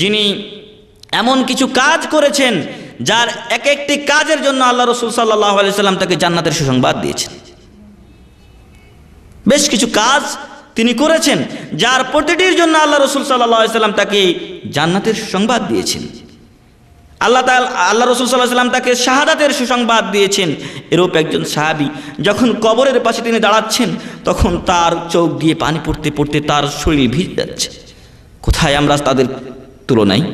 যিনি এমন কিছু কাজ করেছেন যার এক একটি কাজের জন্য আল্লাহ রাসূল সাল্লাল্লাহু আলাইহি সাল্লাম তাকে জান্নাতের সুসংবাদ দিয়েছেন, বেশ কিছু কাজ তিনি করেছেন, যার প্রতিটির জন্য আল্লাহ রসুল সাল্লাল্লাহু আলাইহি সাল্লাম তাকে জান্নাতের সুসংবাদ দিয়েছেন। আল্লাহ রসুল সাল্লাল্লাহু আলাইহি সাল্লাম তাকে শাহাদাতের সুসংবাদ দিয়েছেন। এরূপ একজন সাহাবী যখন কবরের পাশে তিনি দাঁড়াচ্ছেন, তখন তার চোখ দিয়ে পানি পড়তে পড়তে তার শরীর ভিজে যাচ্ছে। কোথায় আমরা তাদের তুলনায়?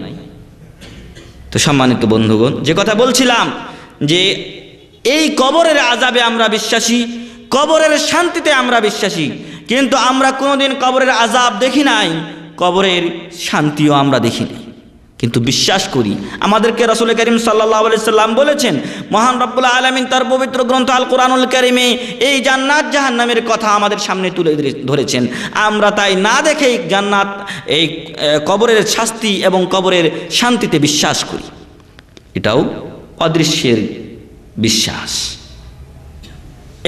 তো সম্মানিত বন্ধুগণ, যে কথা বলছিলাম যে এই কবরের আযাবে আমরা বিশ্বাসী, কবরের শান্তিতে আমরা বিশ্বাসী, কিন্তু আমরা কোনোদিন কবরের আযাব দেখি নাই, কবরের শান্তিও আমরা দেখি নাই, কিন্তু বিশ্বাস করি। আমাদেরকে রাসূল করিম সাল্লাল্লাহু আলাইহি সাল্লাম বলেছেন, মহান রব্বুল আলামিন তার পবিত্র গ্রন্থ আল কোরআনুল কারীমে এই জান্নাত জাহান্নামের কথা আমাদের সামনে তুলে ধরেছেন। আমরা তাই না দেখেই জান্নাত, এই কবরের শাস্তি এবং কবরের শান্তিতে বিশ্বাস করি। এটাও অদৃশ্যের বিশ্বাস।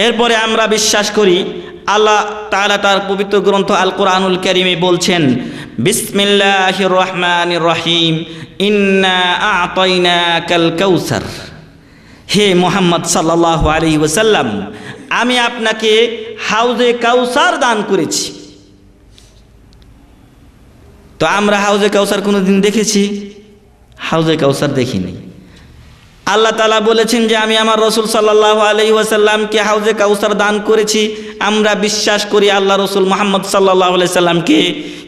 এরপরে আমরা বিশ্বাস করি আল্লাহ তাআলা তার পবিত্র গ্রন্থ আল কোরআনুল কারীমে বলছেন, বিসমিল্লাহির রহমানির রহিম, ইন্না আ'তাইনাকাল কাউসার। হে মুহাম্মদ সাল্লাল্লাহু আলাইহি ওয়াসাল্লাম, আমি আপনাকে হাউজে কাউসার দান করেছি। তো আমরা হাউজে কাউসার কোনোদিন দেখেছি? হাউজে কাউসার দেখিনি। আল্লাহ তাআলা বলেছেন যে আমি আমার রসুল সাল্লাল্লাহু আলাইহি ওয়াসাল্লামকে হাউজে কাউসার দান করেছি। আমরা বিশ্বাস করি আল্লাহ রসুল মুহাম্মদ সাল্লাল্লাহু আলাইহি ওয়াসাল্লামকে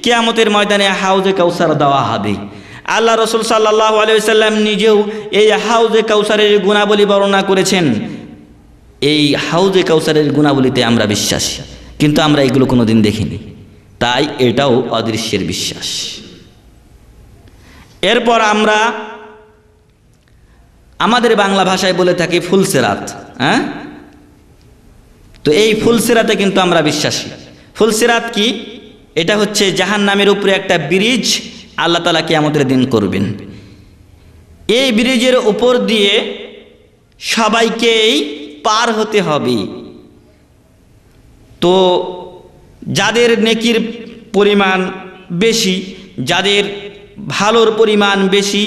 কিয়ামতের ময়দানে হাউজে কাউসার দেওয়া হবে। আল্লাহ রসুল সাল্লাল্লাহু আলাইহি ওয়াসাল্লাম নিজেও এই হাউজে কাউসারের গুণাবলী বর্ণনা করেছেন। এই হাউজে কাউসারের গুণাবলীতে আমরা বিশ্বাসী, কিন্তু আমরা এগুলো কোনোদিন দেখিনি, তাই এটাও অদৃশ্যের বিশ্বাস। এরপর আমরা আমাদের বাংলা ভাষায় বলে থাকি ফুলসিরাত। হ্যাঁ, তো এই ফুলসিরাতে কিন্তু আমরা বিশ্বাসী। ফুলসিরাত কি? এটা হচ্ছে জাহান্নামের উপরে একটা ব্রিজ আল্লাহ তাআলা কিয়ামতের দিন করবেন। এই ব্রিজের উপর দিয়ে সবাইকেই পার হতে হবে। তো যাদের নেকির পরিমাণ বেশি, যাদের ভালোর পরিমাণ বেশি,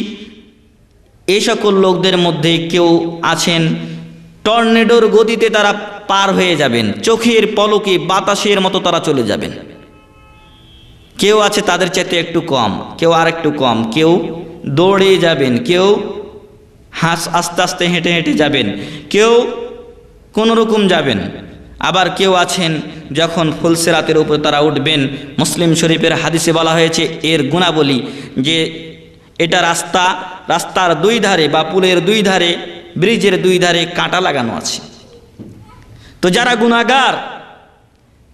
এই সকল লোকদের মধ্যে কেউ আছেন টর্নেডোর গতিতে তারা পার হয়ে যাবেন, চোখের পলকে বাতাসের মতো তারা চলে যাবেন। কেউ আছে তাদের চাইতে একটু কম, কেউ আর একটু কম, কেউ দৌড়ে যাবেন, কেউ আস্তে আস্তে হেঁটে হেঁটে যাবেন, কেউ কোনো রকম যাবেন। আবার কেউ আছেন যখন ফুলসিরাতের উপর তারা উঠবেন, মুসলিম শরীফের হাদিসে বলা হয়েছে এর গুণাবলী যে এটা রাস্তার দুই ধারে বা পুলের দুই ধারে, ব্রিজের দুই ধারে কাঁটা লাগানো আছে। তো যারা গুনাহগার,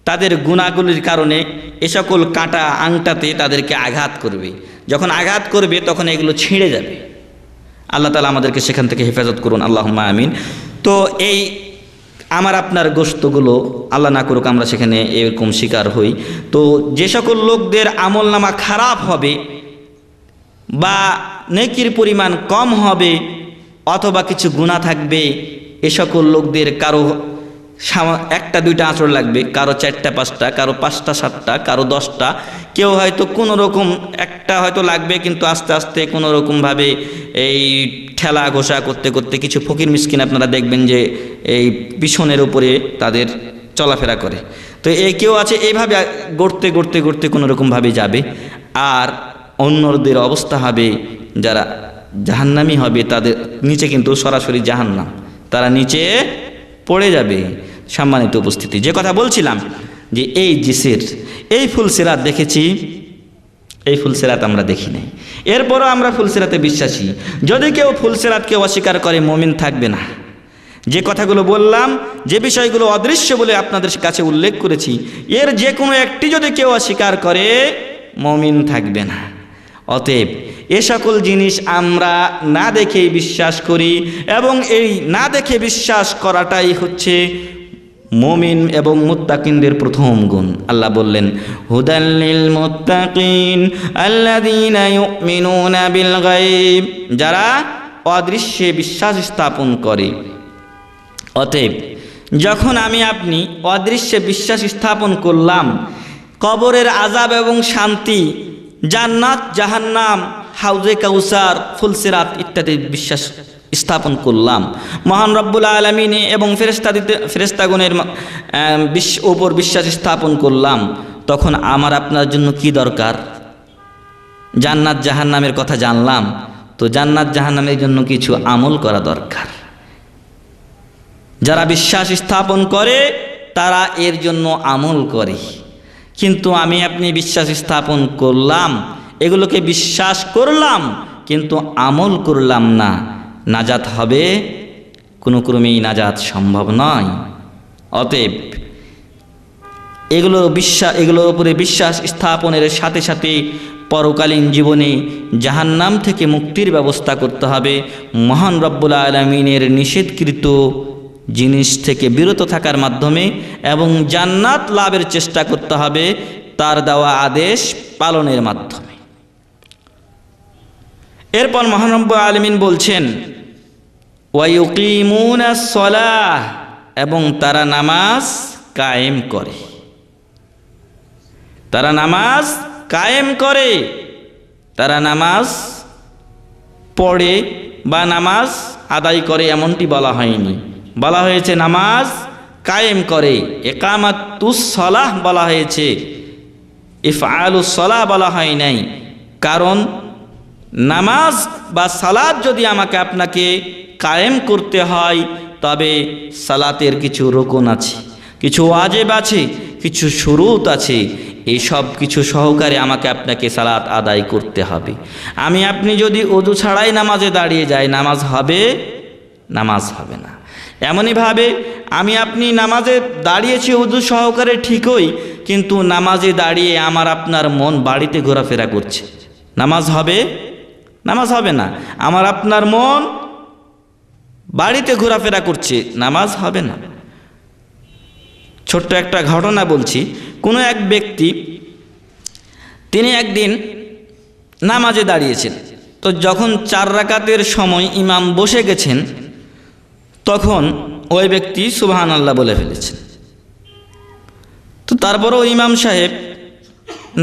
তাদের গুনাহগুলির কারণে এ সকল কাঁটা আংটাতে তাদেরকে আঘাত করবে। যখন আঘাত করবে তখন এগুলো ছিঁড়ে যাবে। আল্লাহ তাআলা আমাদেরকে সেখান থেকে হেফাজত করুন, আল্লাহুম্মা আমিন। তো এই আমার আপনার গোশতগুলো আল্লাহ না করুক আমরা সেখানে এরকম শিকার হই। তো যে সকল লোকদের আমলনামা খারাপ হবে বা নেকির পরিমাণ কম হবে অথবা কিছু গুনাহ থাকবে, এ সকল লোকদের কারো একটা দুইটা আঁচড় লাগবে, কারো চারটা পাঁচটা, কারো পাঁচটা সাতটা, কারো 10টা, কেউ হয়তো কোনো রকম একটা হয়তো লাগবে, কিন্তু আস্তে আস্তে কোনো রকমভাবে এই ঠেলা ঘোষা করতে করতে কিছু ফকির মিসকিন আপনারা দেখবেন যে এই পিছনের উপরে তাদের চলাফেরা করে। তো এই কেউ আছে এইভাবে গড়তে গড়তে গড়তে কোনো রকমভাবে যাবে। আর অন্যদের অবস্থা হবে যারা জাহান্নামী হবে, তাদের নিচে কিন্তু সরাসরি জাহান্নাম, তারা নিচে পড়ে যাবে। সম্মানিত উপস্থিতি, যে কথা বলছিলাম যে এই জিসের এই ফুলসিরাত দেখেছি, এই ফুলসিরাত আমরা দেখি নাই। এরপরও আমরা ফুলসিরাতে বিশ্বাসী। যদি কেউ ফুলসিরাতকে অস্বীকার করে মুমিন থাকবে না। যে কথাগুলো বললাম, যে বিষয়গুলো অদৃশ্য বলে আপনাদের কাছে উল্লেখ করেছি, এর যে কোনো একটি যদি কেউ অস্বীকার করে মুমিন থাকবে না। অতএব এ সকল জিনিস আমরা না দেখেই বিশ্বাস করি, এবং এই না দেখে বিশ্বাস করাটাই হচ্ছে মুমিন এবং মুত্তাকিনদের প্রথম গুণ। আল্লাহ বললেন, হুদাল লিল মুত্তাকিন আল্লাযীনা ইউমিনুনা বিল গায়ব, যারা অদৃশ্যে বিশ্বাস স্থাপন করে। অতএব যখন আমি আপনি অদৃশ্যে বিশ্বাস স্থাপন করলাম, কবরের আযাব এবং শান্তি, জান্নাত জাহান্নাম, হাউজে কাউসার, ফুলসিরাত ইত্যাদি বিশ্বাস স্থাপন করলাম, মহান রব্বুল আলামিন এবং ফেরেশতাগণের উপর বিশ্বাস স্থাপন করলাম, তখন আমার আপনার জন্য কি দরকার? জান্নাত জাহান্নামের কথা জানলাম, তো জান্নাত জাহান্নামের জন্য কিছু আমল করা দরকার। যারা বিশ্বাস স্থাপন করে তারা এর জন্য আমল করে, কিন্তু আমি আপনি বিশ্বাস স্থাপন করলাম, এগুলোকে বিশ্বাস করলাম কিন্তু আমল করলাম না, নাজাত হবে? কোনো ক্রমেই নাজাত সম্ভব নয়। অতএব এগুলোর উপরে বিশ্বাস স্থাপনের সাথে সাথে পরকালীন জীবনে জাহান্নাম থেকে মুক্তির ব্যবস্থা করতে হবে। মহান রব্বুল আলামিনের নিষেধকৃত জিনিস থেকে বিরত থাকার মাধ্যমে এবং জান্নাত লাভের চেষ্টা করতে হবে তার দেওয়া আদেশ পালনের মাধ্যমে। এরপর মহান রব্বুল আলামিন বলছেন ওয়ায়ুকিমুনাস সালাহ, এবং তারা নামাজ কায়েম করে। তারা নামাজ কায়েম করে, তারা নামাজ পড়ে বা নামাজ আদায় করে এমনটি বলা হয়নি, বলা হয়েছে নামাজ কায়েম করে। ইকামাতুস সালাহ বলা হয়েছে, ইফআলুস সালাহ বলা হয় নাই। কারণ নামাজ বা সালাত যদি আমাকে আপনাকে কায়েম করতে হয় তবে সালাতের কিছু রুকুন আছে, কিছু ওয়াজিব আছে, কিছু শুরুত আছে, এই সব কিছু সহকারে আমাকে আপনাকে সালাত আদায় করতে হবে। আমি আপনি যদি ওযু ছাড়াই নামাজে দাঁড়িয়ে যাই, নামাজ হবে? নামাজ হবে না। এমনইভাবে আমি আপনি নামাজে দাঁড়িয়েছি ওযু সহকারে ঠিকই, কিন্তু নামাজে দাঁড়িয়ে আমার আপনার মন বাড়িতে ঘোরাফেরা করছে, নামাজ হবে? নামাজ হবে না। আমার আপনার মন বাড়িতে ঘোরাফেরা করছে, নামাজ হবে না। ছোট্ট একটা ঘটনা বলছি। কোনো এক ব্যক্তি তিনি একদিন নামাজে দাঁড়িয়েছেন, তো যখন 4 রাকাতের সময় ইমাম বসে গেছেন তখন ওই ব্যক্তি সুবহানাল্লাহ বলে ফেলেছেন। তো তারপরেও ইমাম সাহেব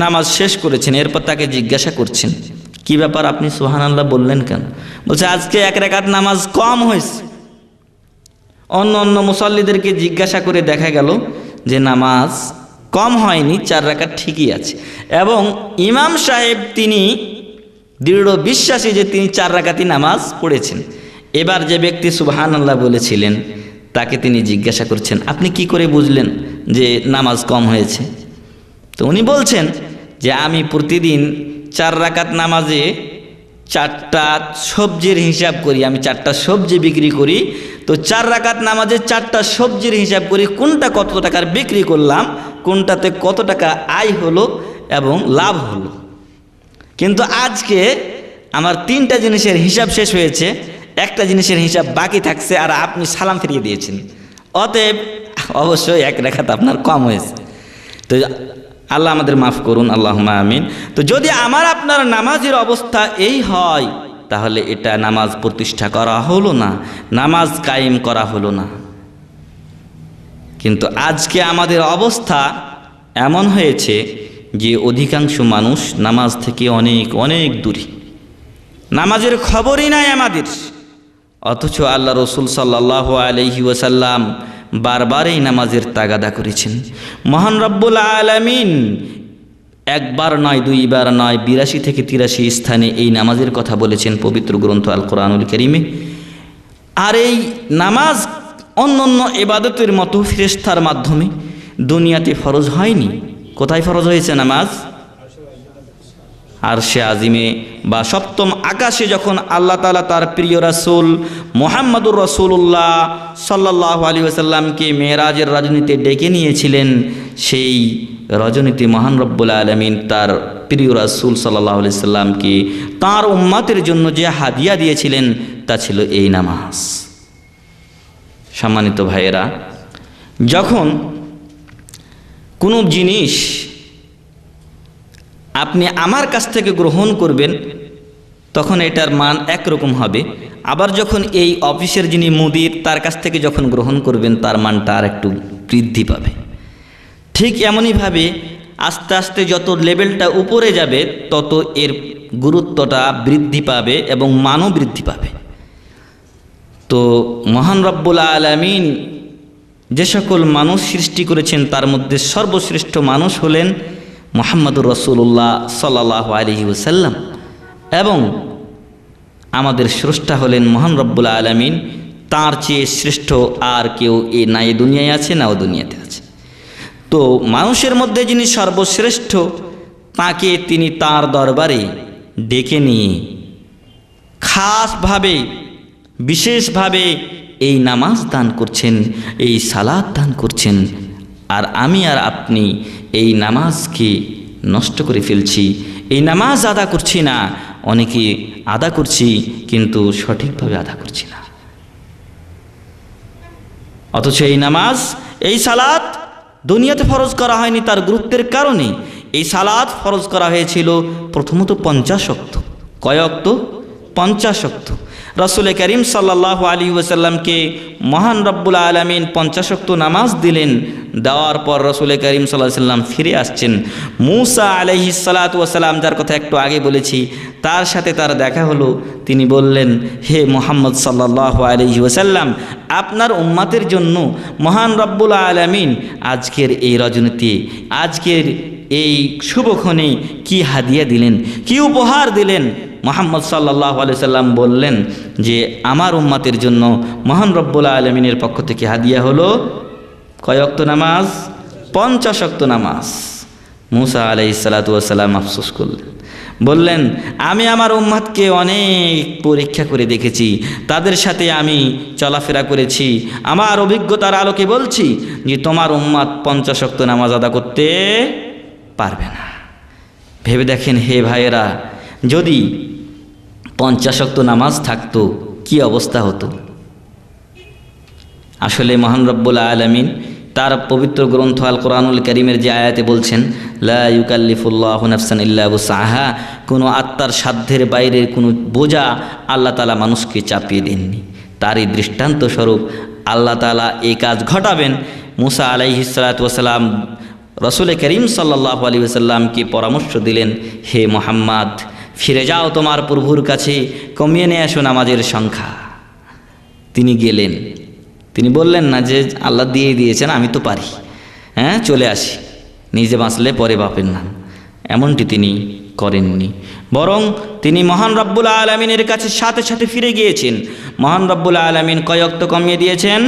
নামাজ শেষ করেছেন, এরপর তাকে জিজ্ঞাসা করছেন কি ব্যাপার, আপনি সুবহানাল্লাহ বললেন কেন? বলছে আজকে 1 রাকাত নামাজ কম হয়েছে। অন্য মুসল্লিদেরকে জিজ্ঞাসা করে দেখা গেল যে নামাজ কম হয়নি, 4 রাকাত ঠিকই আছে। এবং ইমাম সাহেব তিনি দৃঢ় বিশ্বাসী যে তিনি 4 রাকাতই নামাজ পড়েছেন। এবার যে ব্যক্তি সুবহানাল্লাহ বলেছিলেন তাকে তিনি জিজ্ঞাসা করছেন আপনি কি করে বুঝলেন যে নামাজ কম হয়েছে? তো উনি বলছেন যে আমি প্রতিদিন 4 রাকাত নামাজে 4টা সবজির হিসাব করি, আমি 4টা সবজি বিক্রি করি। তো 4 রাকাত নামাজে 4টা সবজির হিসাব করি, কোনটা কত টাকার বিক্রি করলাম, কোনটাতে কত টাকা আয় হলো এবং লাভ হলো। কিন্তু আজকে আমার 3টা জিনিসের হিসাব শেষ হয়েছে, একটা জিনিসের হিসাব বাকি থাকছে আর আপনি সালাম ফিরিয়ে দিয়েছেন, অতএব অবশ্যই 1 রাকাত আপনার কম হয়েছে। তো আল্লাহ আমাদের মাফ করুন, আল্লাহুম্মা আমিন। তো যদি আমার আপনার নামাজের অবস্থা এই হয় তাহলে এটা নামাজ প্রতিষ্ঠা করা হলো না, নামাজ কায়েম করা হলো না। কিন্তু আজকে আমাদের অবস্থা এমন হয়েছে যে অধিকাংশ মানুষ নামাজ থেকে অনেক অনেক দূরে, নামাজের খবরই নাই আমাদের। অথচ আল্লাহ রসুল সাল্লাল্লাহু আলাইহি ওয়াসাল্লাম বারবার এই নামাজের তাগাদা করেছেন। মহান রব্বুল আলামিন একবার নয়, 2 বার নয়, 82 থেকে 83 স্থানে এই নামাজের কথা বলেছেন পবিত্র গ্রন্থ আল কোরআনুল কারীমে। আর এই নামাজ অন্যান্য ইবাদতের মতো ফেরেশতার মাধ্যমে দুনিয়াতে ফরজ হয়নি। কোথায় ফরজ হয়েছে নামাজ? আরশে আজিমে বা 7ম আকাশে যখন আল্লাহ তাআলা তার প্রিয় রাসূল মুহাম্মদুর রাসূলুল্লাহ সাল্লাল্লাহু আলাইহি ওয়াসাল্লামকে মেরাজের রজনীতে ডেকে নিয়েছিলেন, সেই রজনীতে মহান রব্বুল আলামিন তার প্রিয় রাসূল সাল্লাল্লাহু আলাইহি ওয়াসাল্লামকে তার উম্মতের জন্য যে হাদিয়া দিয়েছিলেন তা ছিল এই নামাজ। সম্মানিত ভাইয়েরা, যখন কোনো জিনিস আপনি আমার কাছ থেকে গ্রহণ করবেন তখন এটার মান একরকম হবে, আবার যখন এই অফিসের যিনি মুদির তার কাছ থেকে যখন গ্রহণ করবেন তার মানটা আর একটু বৃদ্ধি পাবে। ঠিক এমনইভাবে আস্তে আস্তে যত লেভেলটা উপরে যাবে তত এর গুরুত্বটা বৃদ্ধি পাবে এবং মানও বৃদ্ধি পাবে। তো মহান রব্বুল আলামিন যে সকল মানুষ সৃষ্টি করেছেন তার মধ্যে সর্বশ্রেষ্ঠ মানুষ হলেন মুহাম্মদুর রাসূলুল্লাহ সাল্লাল্লাহু আলাইহি ওয়াসাল্লাম, এবং আমাদের স্রষ্টা হলেন মহান রব্বুল আলামিন। তার চেয়ে শ্রেষ্ঠ আর কেউ না এই দুনিয়ায় আছে না ও দুনিয়াতে আছে। তো মানুষের মধ্যে যিনি সর্বশ্রেষ্ঠ, তাকে তিনি তার দরবারে ডেকে নিয়ে খাসভাবে বিশেষভাবে এই নামাজ দান করছেন, এই সালাত দান করছেন। আর আমি আর আপনি এই নামাজকে নষ্ট করে ফেলছি, এই নামাজ আদা করছি না। অনেকে আদা করছি কিন্তু সঠিকভাবে আদা করছি না। অথচ এই নামাজ, এই সালাত দুনিয়াতে ফরজ করা হয়নি তার গুরুত্বের কারণে। এই সালাত ফরজ করা হয়েছিল প্রথমত 50 ওয়াক্ত। কয় ওয়াক্ত? 50 ওয়াক্ত। রাসূল করিম সাল্লাল্লাহু আলাইহি ওয়াসাল্লামকে মহান রব্বুল আলামিন 50 ওয়াক্ত নামাজ দিলেন। দেওয়ার পর রাসূল করিম সাল্লাল্লাহু আলাইহি ওয়াসাল্লাম ফিরে আসছেন। মূসা আলাইহিস সালাতু ওয়াসালাম, যার কথা একটু আগে বলেছি, তার সাথে তার দেখা হলো। তিনি বললেন, হে মুহাম্মদ সাল্লাল্লাহু আলাইহি ওয়াসাল্লাম, আপনার উম্মতের জন্য মহান রব্বুল আলামিন আজকের এই রজনীতে, আজকের এই শুভক্ষণে কি হাদিয়া দিলেন, কি উপহার দিলেন? মুহাম্মদ সাল্লাল্লাহু আলাইহি সাল্লাম বললেন যে আমার উম্মতের জন্য মহান রব্বুল আলামিনের পক্ষ থেকে হাদিয়া হলো কয় ওয়াক্ত নামাজ? 50 ওয়াক্ত নামাজ। মূসা আলাইহিস সালাতু ওয়াস সালাম আফসোস করলেন, বললেন, আমি আমার উম্মতকে অনেক পরীক্ষা করে দেখেছি, তাদের সাথে আমি চলাফেরা করেছি, আমার অভিজ্ঞতার আলোকে বলছি যে তোমার উম্মত 50 ওয়াক্ত নামাজ আদা করতে পারবে না। ভেবে দেখেন হে ভাইয়েরা, যদি 50 ওয়াক্ত নামাজ থাকতো কি অবস্থা হতো? আসলে মহান রব্বুল আলামিন তার পবিত্র গ্রন্থ আল কোরআনুল কারীমের যে আয়াতে বলছেন, লা ইউকাল্লিফুল্লাহু নাফসান ইল্লা বুসআহা, কোনো আত্মার সাধ্যের বাইরের কোনো বোঝা আল্লাহ তাআলা মানুষকে চাপিয়ে দেননি। তারই দৃষ্টান্ত স্বরূপ আল্লাহ তাআলা এই কাজ ঘটাবেন। মূসা আলাইহিস সালাতু ওয়াস সালাম রাসূল করিম সাল্লাল্লাহু আলাইহি ওয়াসাল্লামকে পরামর্শ দিলেন, হে মুহাম্মদ, ফিরে যাও তোমার প্রভুর কাছে, কমিয়ে নিয়ে আসো নামাজের সংখ্যা। তিনি গেলেন। তিনি বললেন না যে আল্লাহ দিয়ে দিয়েছেন, আমি তো পারি, হ্যাঁ চলে আসি, নিজে বাঁচলে পরে বাপের নাম। এমনটি তিনি করেননি, বরং তিনি মহান রব্বুল আলামিনের কাছে সাথে সাথে ফিরে গিয়েছেন। মহান রব্বুল আলামিন কয় ওয়াক্ত কমিয়ে দিয়েছেন?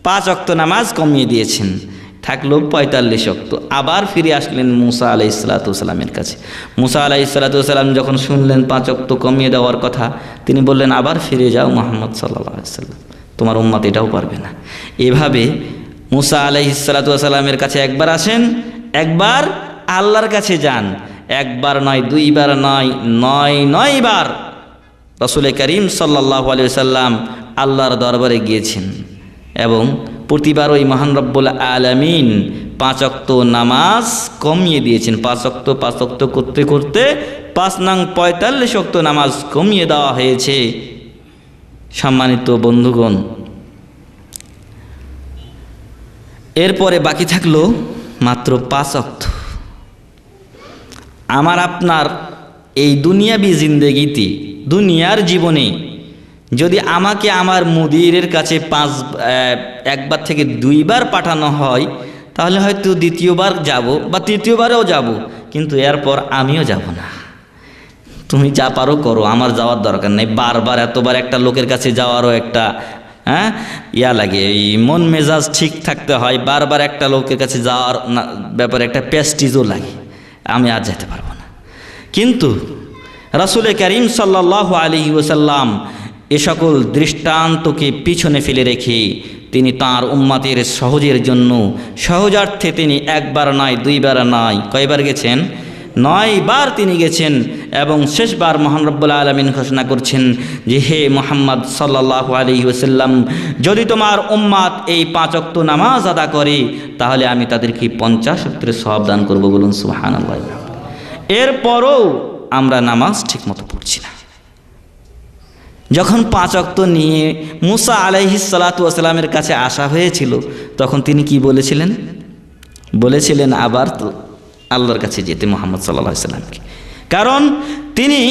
5 ওয়াক্ত নামাজ কমিয়ে দিয়েছেন, থাকলো 45 ওয়াক্ত। আবার ফিরে আসলেন মূসা আলাইহিস সালাতু ওয়াস সালামের কাছে। মূসা আলাইহিস সালাতু ওয়াস সালাম যখন শুনলেন 5 ওয়াক্ত কমিয়ে দেওয়ার কথা, তিনি বললেন, আবার ফিরে যাও মুহাম্মদ সাল্লাল্লাহু আলাইহি ওয়াসাল্লাম, তোমার উম্মত এটাও পারবে না। এভাবে মূসা আলাইহিস সালাতু ওয়াস সালামের কাছে একবার আসেন, একবার আল্লাহর কাছে যান। একবার নয়, দুইবার নয়, 9 বার রাসূল করিম সাল্লাল্লাহু আলাইহি ওয়াসাল্লাম আল্লাহর দরবারে গিয়েছেন, এবং প্রতিবার ওই মহান রব্বুল আলামিন 5 ওয়াক্ত নামাজ কমিয়ে দিয়েছেন। 5 ওয়াক্ত করতে করতে 5 নং 45 ওয়াক্ত নামাজ কমিয়ে দেওয়া হয়েছে। সম্মানিত বন্ধুগণ, এরপরে বাকি থাকলো মাত্র 5 ওয়াক্ত। আমার আপনার এই দুনিয়াবি জিন্দেগিতে, দুনিয়ার জীবনে যদি আমাকে আমার মুদিরের কাছে একবার থেকে 2 বার পাঠানো হয়, তাহলে হয়তো দ্বিতীয়বার যাব বা তৃতীয়বারেও যাব, কিন্তু এরপর আমিও যাব না। তুমি যা পারো করো, আমার যাওয়ার দরকার নেই। বারবার এতবার একটা লোকের কাছে যাওয়ারও একটা লাগে, এই মন মেজাজ ঠিক থাকতে হয়। বারবার একটা লোকের কাছে যাওয়ার ব্যাপারে একটা প্রেস্টিজও লাগে। আমি আর যেতে পারবো না। কিন্তু রাসূল করিম সাল্লাল্লাহু আলাইহি ওয়াসাল্লাম এ সকল দৃষ্টান্তকে পিছনে ফেলে রেখে তিনি তাঁর উম্মতের সহজের জন্য, সহজার্থে তিনি একবার নয়, 2 বার নয়, কয়বার গেছেন? 9 বার তিনি গেছেন। এবং শেষবার মহান রব্বুল আলামিন ঘোষণা করছেন যে, হে মুহাম্মদ সাল্লাল্লাহু আলাইহি ওয়াসাল্লাম, যদি তোমার উম্মত এই 5 ওয়াক্ত নামাজ আদা করে, তাহলে আমি তাদেরকে 50 ওয়াক্তের সওয়াব দান করব। বলুন সুবহানাল্লাহ। এরপরও আমরা নামাজ ঠিকমতো পড়ছি না। যখন 5 ওয়াক্ত নিয়ে মূসা আলাইহিস সালাতু ওয়াস সালামের কাছে আসা হয়েছিল, তখন তিনি কি বলেছিলেন? বলেছিলেন আবার তো আল্লাহর কাছে যেতে মুহাম্মদ সাল্লাল্লাহু আলাইহি সাল্লামকে, কারণ তিনি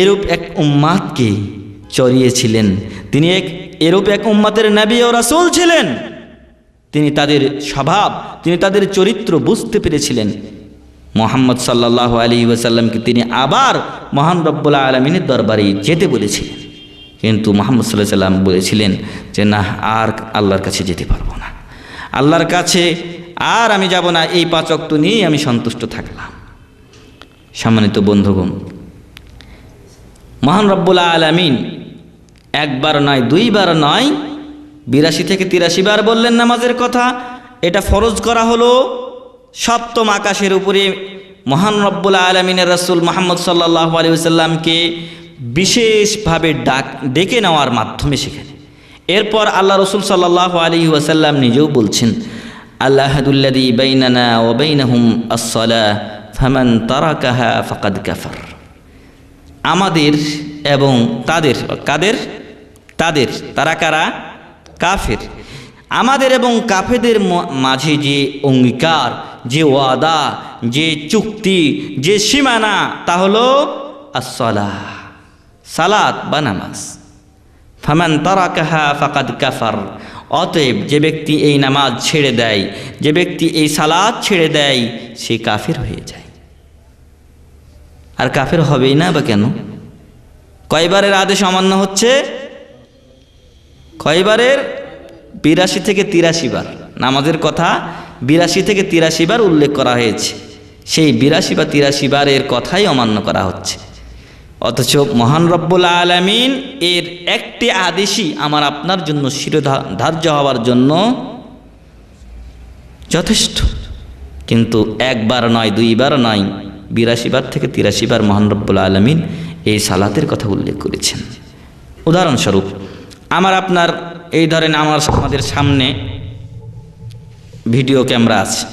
এরূপ এক উম্মাতকে চড়িয়েছিলেন। তিনি এরূপ এক উম্মাতের নবী ও রাসূল ছিলেন। তিনি তাদের স্বভাব, তিনি তাদের চরিত্র বুঝতে পেরেছিলেন। মুহাম্মদ সাল্লাল্লাহু আলাইহি ওয়াসাল্লামকে তিনি আবার মহান রব্বুল আলামিনের দরবারে যেতে বলেছিলেন, কিন্তু মুহাম্মদ সাল্লাল্লাহু আলাইহি ওয়াসাল্লাম বলেছিলেন যে না, আর আল্লাহর কাছে যেতে পারবো না, আল্লাহর কাছে আর আমি যাব না, এই 5 ওয়াক্ত নিয়েই আমি সন্তুষ্ট থাকলাম। সম্মানিত বন্ধুগণ, মহান রব্বুল আলামিন একবার নয়, 2 বার নয়, 82 থেকে 83 বার বললেন নামাজের কথা। এটা ফরজ করা হলো সপ্তম আকাশের উপরে মহান রব্বুল আলামিনের রাসূল মুহাম্মদ সাল্লাল্লাহু আলাইহি ওয়াসাল্লামকে বিশেষভাবে ডেকে নেওয়ার মাধ্যমে সেখানে। এরপর আল্লাহ রসুল সাল্লাল্লাহু আলাইহি ওয়াসাল্লাম নিজেও বলছেন, আল্লাহুল্লাযী বাইনানা ওয়া বাইনাহুম আস-সালাহ ফামান তারাকাহা ফাকাদ কাফার। আমাদের এবং তাদের, তাদের তারা কারা? কাফের। আমাদের এবং কাফেরদের মাঝে যে অঙ্গীকার, যে ওয়াদা, যে চুক্তি, যে সীমানা, তা হলো as-সালাহ, সালাত বা নামাজ। ফামান তারাকাহা ফাকাদ কাফার। অতএব যে ব্যক্তি এই নামাজ ছেড়ে দেয়, যে ব্যক্তি এই সালাত ছেড়ে দেয়, সে কাফের হয়ে যায়। আর কাফের হবেই না বা কেন? কয়বারের আদেশ অমান্য হচ্ছে? কয়বারের? 82 থেকে 83 বার। নামাজের কথা 82 থেকে 83 বার উল্লেখ করা হয়েছে, সেই 82 বা 83 বারের কথাই অমান্য করা হচ্ছে। অথচ মহান রব্বুল আলামিন এর একটি আদেশই আমার আপনার জন্য শিরোধার্য হওয়ার জন্য যথেষ্ট, কিন্তু 1 বার নয়, 2 বার নয়, 82 বার থেকে 83 বার মহান রব্বুল আলামিন এই সালাতের কথা উল্লেখ করেছেন। উদাহরণস্বরূপ, আমার আপনার এই ধরেন আমাদের সামনে ভিডিও ক্যামেরা আছে,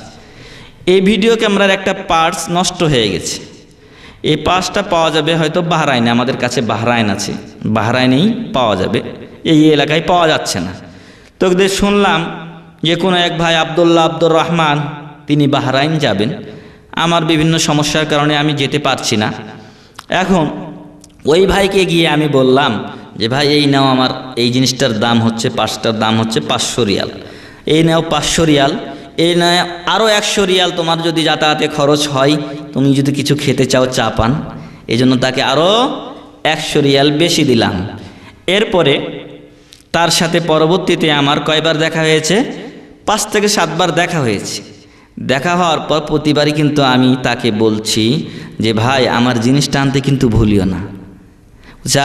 এই ভিডিও ক্যামেরার একটা পার্টস নষ্ট হয়ে গেছে। এই পার্টসটা পাওয়া যাবে হয়তো বাহরাইনে, আমাদের কাছে বাহরাইন আছে, বাহরাইনেই পাওয়া যাবে, এই এলাকায় পাওয়া যাচ্ছে না। তো শুনলাম যে কোনো এক ভাই আব্দুর রহমান, তিনি বাহরাইন যাবেন, আমার বিভিন্ন সমস্যার কারণে আমি যেতে পারছি না। এখন ওই ভাইকে গিয়ে আমি বললাম যে ভাই এই নাও, আমার এই জিনিসটার দাম হচ্ছে, পার্টসটার দাম হচ্ছে 500 রিয়াল, এই নাও 500 রিয়াল, এই নয় আরও 100 রিয়াল তোমার যদি যাতায়াতে খরচ হয়, তুমি যদি কিছু খেতে চাও, চা পান, এই জন্য তাকে আরও 100 রিয়াল বেশি দিলাম। এরপরে তার সাথে পরবর্তীতে আমার কয়বার দেখা হয়েছে? 5 থেকে 7 বার দেখা হয়েছে। দেখা হওয়ার পর প্রতিবারই কিন্তু আমি তাকে বলছি যে ভাই আমার জিনিসটা আনতে কিন্তু ভুলিও না।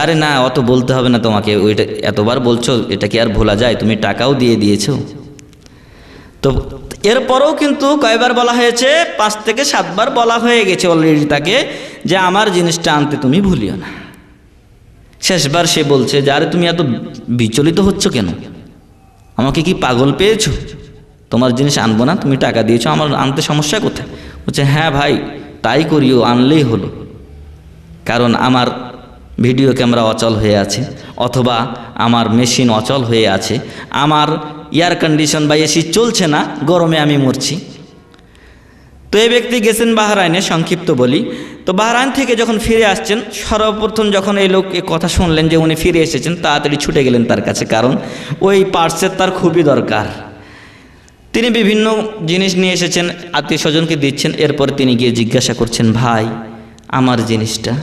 আরে না, অত বলতে হবে না তোমাকে, ওইটা এতবার বলছো, এটা কি আর ভোলা যায়? তুমি টাকাও দিয়ে দিয়েছো। তো এরপরেও কিন্তু কয়বার বলা হয়েছে? 5 থেকে 7 বার বলা হয়ে গেছে অলরেডি তাকে যে আমার জিনিসটা আনতে তুমি ভুলিও না। শেষবার সে বলছে যে আরে তুমি এত বিচলিত হচ্ছ কেন? আমাকে কি পাগল পেয়েছো? তোমার জিনিস আনবো না, তুমি টাকা দিয়েছো, আমার আনতে সমস্যা কোথায়? বলছে হ্যাঁ ভাই তাই করিও, আনলেই হলো, কারণ আমার ভিডিও ক্যামেরা অচল হয়ে আছে, অথবা আমার মেশিন অচল হয়ে আছে, আমার এয়ার কন্ডিশন বা এসি চলছে না, গরমে আমি মরছি। তো এই ব্যক্তি গেছেন বাহরাইনে, সংক্ষিপ্ত বলি। তো বাহরাইন থেকে যখন ফিরে আসছেন, সর্বপ্রথম যখন এই লোক এ কথা শুনলেন যে উনি ফিরে এসেছেন, তাড়াতাড়ি ছুটে গেলেন তার কাছে, কারণ ওই পার্টসের তার খুবই দরকার। তিনি বিভিন্ন জিনিস নিয়ে এসেছেন, আত্মীয় স্বজনকে দিচ্ছেন। এরপর তিনি গিয়ে জিজ্ঞাসা করছেন ভাই আমার জিনিসটা।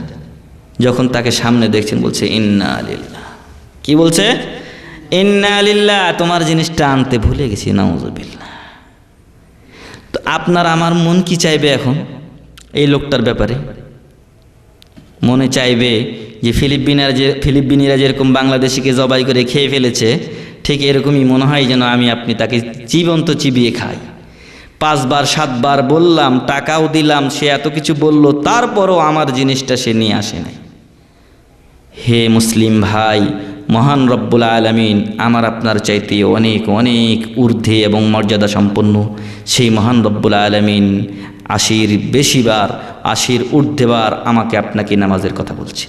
যখন তাকে সামনে দেখছেন বলছে ইন্না লিল্লাহ। কি বলছে? ইন্না লিল্লাহ, তোমার জিনিসটা আনতে ভুলে গেছি, নাউযুবিল্লাহ। তো আপনার আমার মন কি চাইবে এখন এই লোকটার ব্যাপারে? মনে চাইবে যে ফিলিপিনিরা যেরকম বাংলাদেশিকে জবাই করে খেয়ে ফেলেছে, ঠিক এরকমই মনে হয় যেন আমি আপনি তাকে জীবন্ত চিবিয়ে খাই। 5 বার 7 বার বললাম, টাকাও দিলাম, সে এত কিছু বলল, তারপরও আমার জিনিসটা সে নিয়ে আসে নাই। হে মুসলিম ভাই, মহান রব্বুল আলামিন আমার আপনার চাইতে অনেক অনেক ঊর্ধ্বে এবং মর্যাদা সম্পন্ন। সেই মহান রব্বুল আলামিন 80-র বেশিবার, 80-র ঊর্ধ্বেবার আমাকে আপনাকে নামাজের কথা বলছে।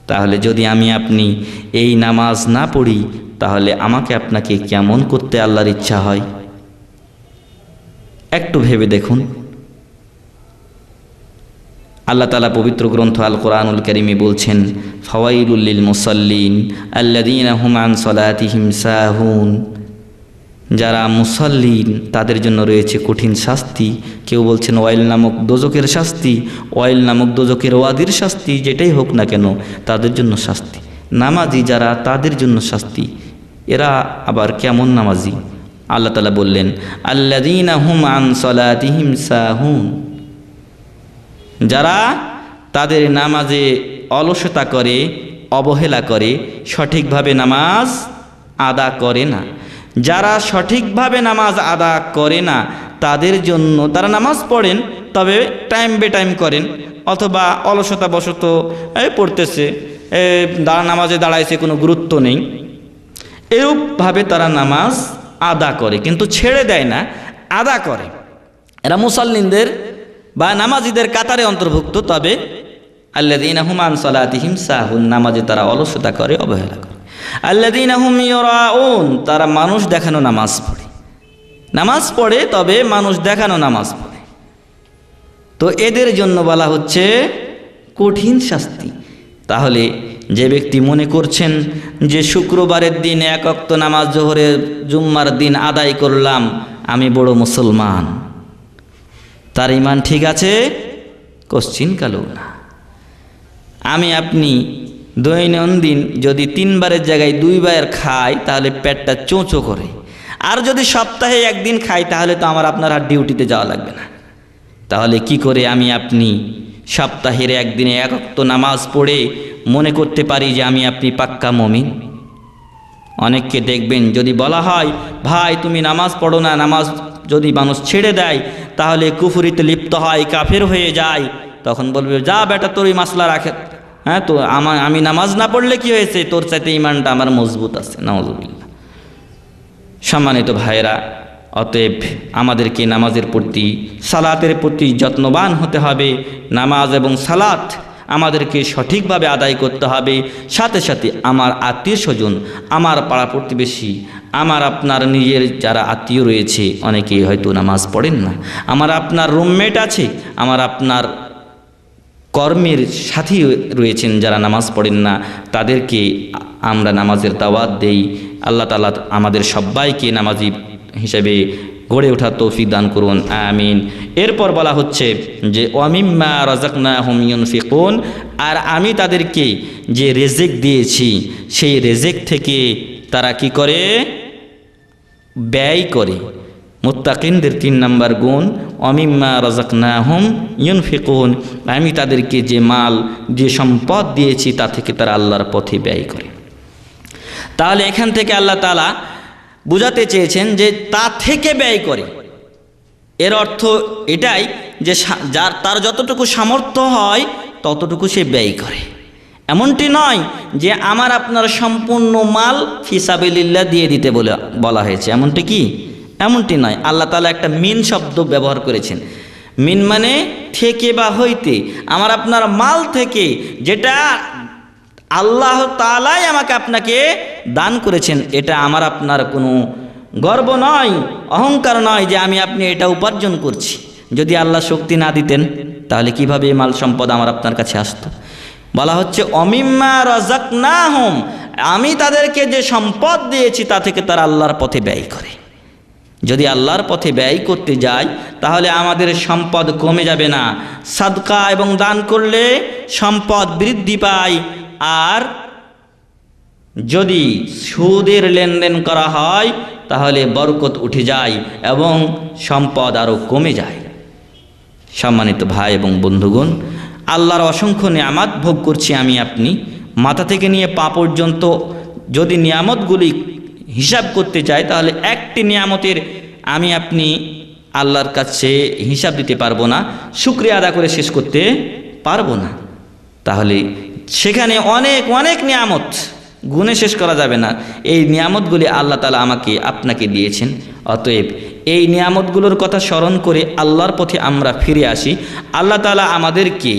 তাহলে যদি আমি আপনি এই নামাজ না পড়ি, তাহলে আমাকে আপনাকে কেমন করতে আল্লাহর ইচ্ছা হয়? একটু ভেবে দেখুন। আল্লাহ তাআলা পবিত্র গ্রন্থ আল কোরআনুল কারীমে বলছেন, ফাওয়াইলুল লিল মুসাল্লিন আল্লাযীনা হুম আন সালাতিহিম সাহুন। যারা মুসাল্লিন তাদের জন্য রয়েছে কঠিন শাস্তি। কেউ বলছেন ওয়াইল নামক দোজকের শাস্তি, ওয়াইল নামক দোজকের ওয়াদির শাস্তি, যেটাই হোক না কেন তাদের জন্য শাস্তি। নামাজি যারা তাদের জন্য শাস্তি। এরা আবার কেমন নামাজি? আল্লাহ তাআলা বললেন আল্লাযীনা হুম আন সালাতিহিম সাহুন, যারা তাদের নামাজে অলসতা করে, অবহেলা করে, সঠিকভাবে নামাজ আদা করে না। যারা সঠিকভাবে নামাজ আদা করে না তাদের জন্য, তারা নামাজ পড়েন তবে টাইম বে টাইম করেন, অথবা অলসতা বশত পড়তেছে, নামাজে দাঁড়াইছে, কোনো গুরুত্ব নেই, এরূপভাবে তারা নামাজ আদা করে কিন্তু ছেড়ে দেয় না, আদা করে। এরা মুসাল্লিনদের বা নামাজিদের কাতারে অন্তর্ভুক্ত। তবে আল্লাযীনা হুম আন সালাতিহিম সাহুন, নামাজে তারা অলসতা করে, অবহেলা করে। আল্লাযীনা হুম ইউরাউন, তারা মানুষ দেখানো নামাজ পড়ে, নামাজ পড়ে তবে মানুষ দেখানো নামাজ পড়ে। তো এদের জন্য বলা হচ্ছে কঠিন শাস্তি। তাহলে যে ব্যক্তি মনে করছেন যে শুক্রবারের দিন এক ওয়াক্ত নামাজ জোহরের জুম্মার দিন আদায় করলাম, আমি বড় মুসলমান, তার ঈমান ঠিক আছে? কোশ্চিন কালেও না। আমি আপনি দৈনন্দিন যদি 3 বারের জায়গায় 2 বার খাই তাহলে পেটটা চোঁচো করে, আর যদি সপ্তাহে একদিন খাই তাহলে তো আমার আপনার আর ডিউটিতে যাওয়া লাগবে না। তাহলে কি করে আমি আপনি সপ্তাহের একদিনে এক ওয়াক্ত নামাজ পড়ে মনে করতে পারি যে আমি আপনি পাক্কা মুমিন? অনেককে দেখবেন যদি বলা হয় ভাই তুমি নামাজ পড়ো না, নামাজ যদি মানুষ ছেড়ে দেয় তাহলে কুফরিতে লিপ্ত হয়, কাফের হয়ে যায়, তখন বলবে যা বেটা তোর এই মাসলা রাখে, হ্যাঁ তো আমি নামাজ না পড়লে কি হয়েছে, তোর চাইতে ঈমানটা আমার মজবুত আছে। নাউযুবিল্লাহ। সম্মানিত ভাইয়েরা, অতএব আমাদেরকে নামাজের প্রতি, সালাতের প্রতি যত্নবান হতে হবে। নামাজ এবং সালাত আমাদেরকে সঠিকভাবে আদায় করতে হবে। সাথে সাথে আমার আত্মীয় স্বজন, আমার পাড়া প্রতিবেশী, আমার আপনার নিজের যারা আত্মীয় রয়েছে, অনেকেই হয়তো নামাজ পড়েন না, আমার আপনার রুমমেট আছে, আমার আপনার কর্মের সাথী রয়েছেন যারা নামাজ পড়েন না, তাদেরকে আমরা নামাজের দাওয়াত দেই। আল্লাহ তাআলা আমাদের সবাইকে নামাজি হিসেবে গড়ে ওঠার তৌফিক দান করুন, আমিন। এরপর বলা হচ্ছে যে ওয়ামিম্মা রাযাকনাহুম ইউনফিকুন, আর আমি তাদেরকে যে রিজিক দিয়েছি সেই রিজিক থেকে তারা কি করে? ব্যয় করে। মুত্তাকিনদের 3 নম্বর গুণ ওয়ামিম্মা রাযাকনাহুম ইউনফিকুন, আমি তাদেরকে যে মাল, যে সম্পদ দিয়েছি তা থেকে তারা আল্লাহর পথে ব্যয় করে। তাহলে এখান থেকে আল্লাহ তাআলা বুঝাতে চেয়েছেন যে তা থেকে ব্যয় করে। এর অর্থ এটাই যে যার তার যতটুকু সামর্থ্য হয় ততটুকু সে ব্যয় করে। এমনটি নয় যে আমার আপনার সম্পূর্ণ মাল ফিসাবিলিল্লাহ দিয়ে দিতে বলা হয়েছে, এমনটি নয়। আল্লাহ তাআলা একটা মিন শব্দ ব্যবহার করেছেন। মিন মানে থেকে বা হইতে। আমার আপনার মাল থেকে, যেটা আল্লাহ তাআলাই আমাকে আপনাকে দান করেছেন, এটা আমার আপনার কোনো গর্ব নয়, অহংকার নয় যে আমি আপনি এটা উপার্জন করছি। যদি আল্লাহ শক্তি না দিতেন তাহলে কিভাবে এই মাল সম্পদ আমার আপনার কাছে আসতো? বলা হচ্ছে অমিম্মা রাযাকনাহুম, আমি তাদেরকে যে সম্পদ দিয়েছি তা থেকে তারা আল্লাহর পথে ব্যয় করে। যদি আল্লাহর পথে ব্যয় করতে যাই তাহলে আমাদের সম্পদ কমে যাবে না। সাদকা এবং দান করলে সম্পদ বৃদ্ধি পায়, আর যদি সুদের লেনদেন করা হয় তাহলে বরকত উঠে যায় এবং সম্পদ আরও কমে যায়। সম্মানিত ভাই এবং বন্ধুগণ, আল্লাহর অসংখ্য নিয়ামত ভোগ করছি আমি আপনি, মাথা থেকে নিয়ে পা পর্যন্ত। যদি নিয়ামতগুলি হিসাব করতে চাই তাহলে একটি নিয়ামতের আমি আপনি আল্লাহর কাছে হিসাব দিতে পারবো না, শুকরিয়া আদা করে শেষ করতে পারবো না। তাহলে সেখানে অনেক অনেক নিয়ামত, গুণে শেষ করা যাবে না। এই নিয়ামতগুলি আল্লাহ তাআলা আমাকে আপনাকে দিয়েছেন। অতএব এই নিয়ামতগুলোর কথা স্মরণ করে আল্লাহর পথে আমরা ফিরে আসি। আল্লাহ তাআলা আমাদেরকে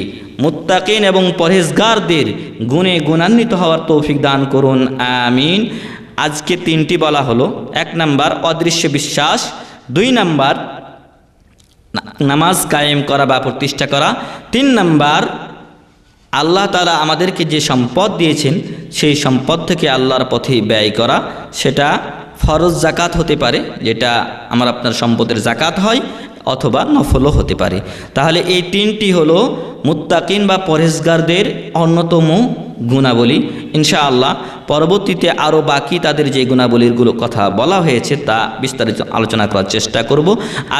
মুত্তাকিন এবং পরহেজগারদের গুণে গুণান্বিত হওয়ার তৌফিক দান করুন, আমিন। আজকে 3টি বলা হলো। 1 নাম্বার অদৃশ্য বিশ্বাস, 2 নাম্বার নামাজ কায়েম করা বা প্রতিষ্ঠা করা, 3 নাম্বার আল্লাহ তাআলা আমাদেরকে যে সম্পদ দিয়েছেন সেই সম্পদ থেকে আল্লাহর পথে ব্যয় করা, সেটা ফরজ জাকাত হতে পারে, যেটা আমার আপনার সম্পদের জাকাত হয়, অথবা নফলও হতে পারে। তাহলে এই তিনটি হলো মুত্তাকিন বা পরহেজগারদের অন্যতম গুণাবলী। ইনশাআল্লাহ পরবর্তীতে আরও বাকি তাদের যে গুণাবলীরগুলো কথা বলা হয়েছে তা বিস্তারিত আলোচনা করার চেষ্টা করব।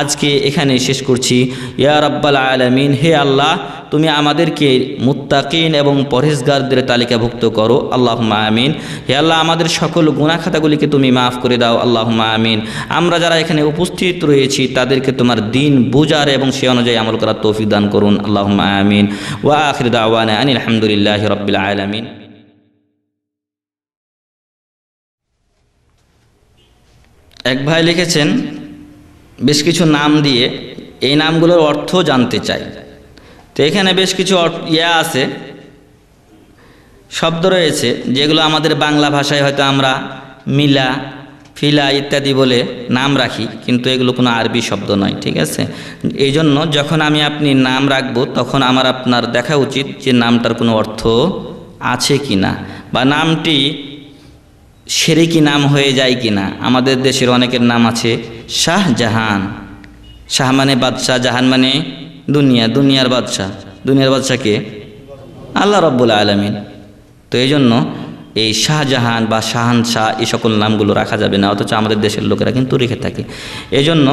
আজকে এখানে শেষ করছি। ইয়া রাব্বাল আলামিন, হে আল্লাহ, তুমি আমাদেরকে মুত্তাকিন এবং পরহেজগারদের তালিকাভুক্ত করো, আল্লাহুম্মা আমিন। হে আল্লাহ, আমাদের সকল গুনাহ খাতাগুলিকে তুমি মাফ করে দাও, আল্লাহুম্মা আমিন। আমরা যারা এখানে উপস্থিত রয়েছি তাদেরকে তোমার দিন বুঝার এবং সে অনুযায়ী আমল করার তৌফিক দান করুন, আল্লাহুম্মা আমিন। ওয়া আখিরু দাওয়ানা আনিল হামদুলিল্লাহি রাব্বিল আলামিন। এক ভাই লিখেছেন বেশ কিছু নাম দিয়ে এই নামগুলোর অর্থ জানতে চাই। তো এখানে বেশ কিছু আছে, শব্দ রয়েছে যেগুলো আমাদের বাংলা ভাষায় হয়তো আমরা মিলা, ফিলা ইত্যাদি বলে নাম রাখি, কিন্তু এগুলো কোনো আরবি শব্দ নয়, ঠিক আছে? এই জন্য যখন আমি আপনি নাম রাখবো তখন আমার আপনার দেখা উচিত যে নামটার কোনো অর্থ আছে কি না, বা নামটি শিরকি নাম হয়ে যায় কি না। আমাদের দেশের অনেকের নাম আছে শাহজাহান। শাহ মানে বাদশাহ, জাহান মানে দুনিয়া, দুনিয়ার বাদশাহ। দুনিয়ার বাদশাকে আল্লাহ রাব্বুল আলামিন। তো এই জন্য এই শাহজাহান বা শাহানশাহ এই সকল নামগুলো রাখা যাবে না, অথচ আমাদের দেশের লোকেরা কিন্তু রেখে থাকে। এই জন্য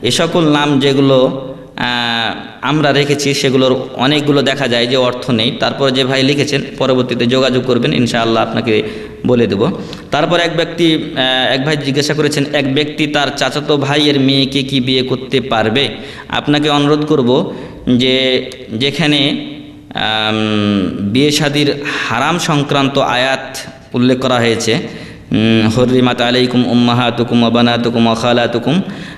এ সকল নাম যেগুলো আমরা রেখেছি সেগুলোর অনেকগুলো দেখা যায় যে অর্থ নেই। তারপর যে ভাই লিখেছেন পরবর্তীতে যোগাযোগ করবেন, ইনশাআল্লাহ আপনাকে বলে দেব। তারপর এক ভাই জিজ্ঞাসা করেছেন, এক ব্যক্তি তার চাচাতো ভাইয়ের মেয়েকে কি বিয়ে করতে পারবে? আপনাকে অনুরোধ করব যে যেখানে বিয়ে শাদীর হারাম সংক্রান্ত আয়াত উল্লেখ করা হয়েছে, হরিমাত আলাইকুম উম্মাহাতুকুম ওয়া বানাতুকুম ওয়া খালাতুকুম,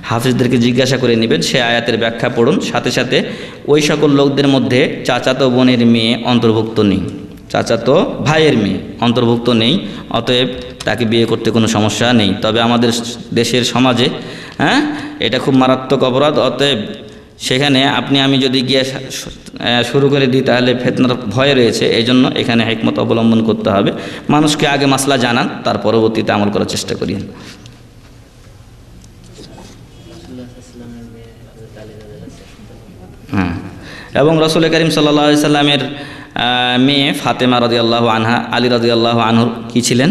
হাফিজদেরকে জিজ্ঞাসা করে নেবেন, সে আয়াতের ব্যাখ্যা পড়ুন। সাথে সাথে ওই সকল লোকদের মধ্যে চাচাতো বোনের মেয়ে অন্তর্ভুক্ত নেই, চাচাতো ভাইয়ের মেয়ে অন্তর্ভুক্ত নেই, অতএব তাকে বিয়ে করতে কোনো সমস্যা নেই। তবে আমাদের দেশের সমাজে এটা খুব মারাত্মক অপরাধ, অতএব সেখানে আমি যদি গিয়ে শুরু করে দিই তাহলে ফিতনার ভয় রয়েছে। এই জন্য এখানে হিকমত অবলম্বন করতে হবে। মানুষকে আগে মাসলা জানান, তার পরবর্তীতে আমল করার চেষ্টা করি। হ্যাঁ, এবং রাসূল করিম সাল্লাল্লাহু আলাইহি সাল্লামের মেয়ে ফাতেমা রাদিয়াল্লাহু আনহা আলী রাদিয়াল্লাহু আনহুর কি ছিলেন?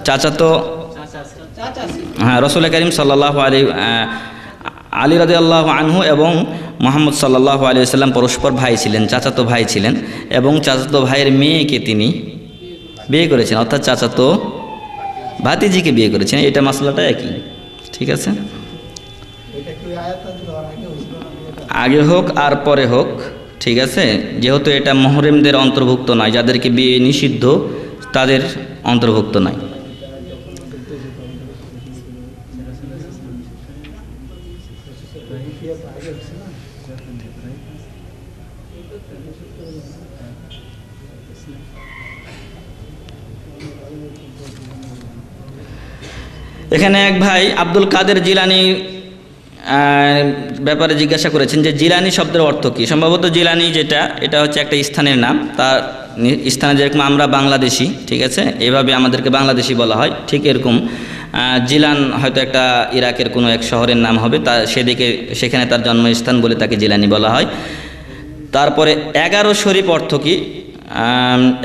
চাচাতো, হ্যাঁ, রাসূল করিম সাল্লাল্লাহু আলাইহি আলী রাদিয়াল্লাহু আনহু এবং মুহাম্মদ সাল্লাল্লাহু আলাইহি ওয়াসাল্লাম পরস্পর ভাই ছিলেন, চাচাতো ভাই ছিলেন, এবং চাচাতো ভাইয়ের মেয়েকে তিনি বিয়ে করেছেন, অর্থাৎ চাচাতো ভাতিজিকে বিয়ে করেছেন। এটা মাসলাটা একই, ঠিক আছে? আগে হোক আর পরে হোক, ঠিক আছে? যেহেতু এটা মুহরিমদের অন্তর্ভুক্ত নয়, যাদেরকে বিয়ে নিষিদ্ধ তাদের অন্তর্ভুক্ত নয়। এখানে এক ভাই আব্দুল কাদের জিলানি ব্যাপারে জিজ্ঞাসা করেছেন যে জিলানি শব্দের অর্থ কী? সম্ভবত জিলানি এটা হচ্ছে একটা স্থানের নাম। তার স্থানে যেরকম আমরা বাংলাদেশি, ঠিক আছে, এভাবে আমাদেরকে বাংলাদেশি বলা হয়, ঠিক এরকম জিলান হয়তো একটা ইরাকের কোনো এক শহরের নাম হবে, সেখানে তার জন্মস্থান বলে তাকে জিলানি বলা হয়। তারপরে 11 শরীফ অর্থ কী?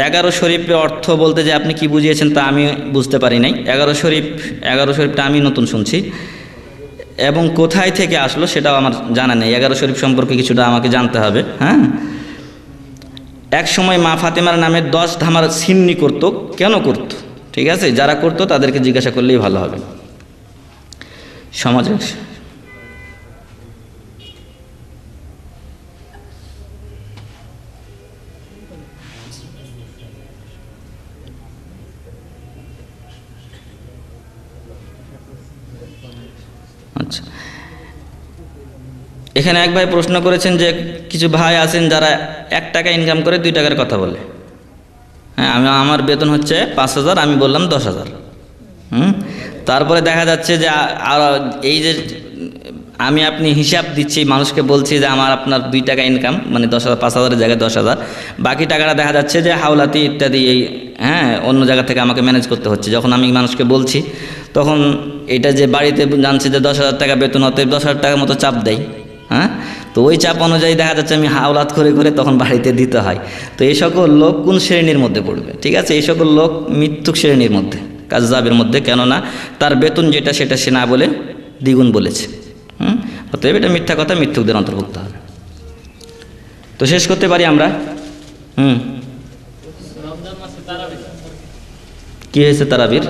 11 শরীফের অর্থ বলতে যে আপনি কি বুঝিয়েছেন তা আমি বুঝতে পারি নাই। 11 শরীফটা আমি নতুন শুনছি, এবং কোথায় থেকে আসলো সেটাও আমার জানা নেই। 11 শরীফ সম্পর্কে কিছুটা আমাকে জানতে হবে। হ্যাঁ, এক সময় মা ফাতেমার নামে 10 ধামার সিন্নি করত। কেন করত? ঠিক আছে, যারা করত তাদেরকে জিজ্ঞাসা করলেই ভালো হবে। সমাজে আচ্ছা, এখানে এক ভাই প্রশ্ন করেছেন যে কিছু ভাই আছেন যারা 1 টাকা ইনকাম করে 2 টাকার কথা বলে। হ্যাঁ, আমার বেতন হচ্ছে 5,000, আমি বললাম 10,000। তারপরে দেখা যাচ্ছে যে আর এই যে আমি আপনি হিসাব দিচ্ছি, মানুষকে বলছি যে আমার আপনার 2 টাকা ইনকাম, মানে 10,000 5,000-এর জায়গায় 10,000, বাকি টাকাটা দেখা যাচ্ছে যে হাওলাতি ইত্যাদি এই অন্য জায়গা থেকে আমাকে ম্যানেজ করতে হচ্ছে। যখন আমি মানুষকে বলছি তখন এটা যে বাড়িতে জানছে যে 10,000 টাকা বেতন, অতএব 10,000 টাকার মতো চাপ দেয়। তো ওই চাপ অনুযায়ী দেখা যাচ্ছে আমি হাওলাত করে করে তখন বাড়িতে দিতে হয়। তো এই সকল লোক কোন শ্রেণীর মধ্যে পড়বে? ঠিক আছে, এই সকল লোক মিথ্যুক শ্রেণীর মধ্যে, কাযযাবের মধ্যে। কেননা তার বেতন যেটা সেটা সে না বলে দ্বিগুণ বলেছে। অতএব এটা মিথ্যা কথা, মিথ্যুকদের অন্তর্ভুক্ত হবে। তো শেষ করতে পারি আমরা। কি হয়েছে তারাবির?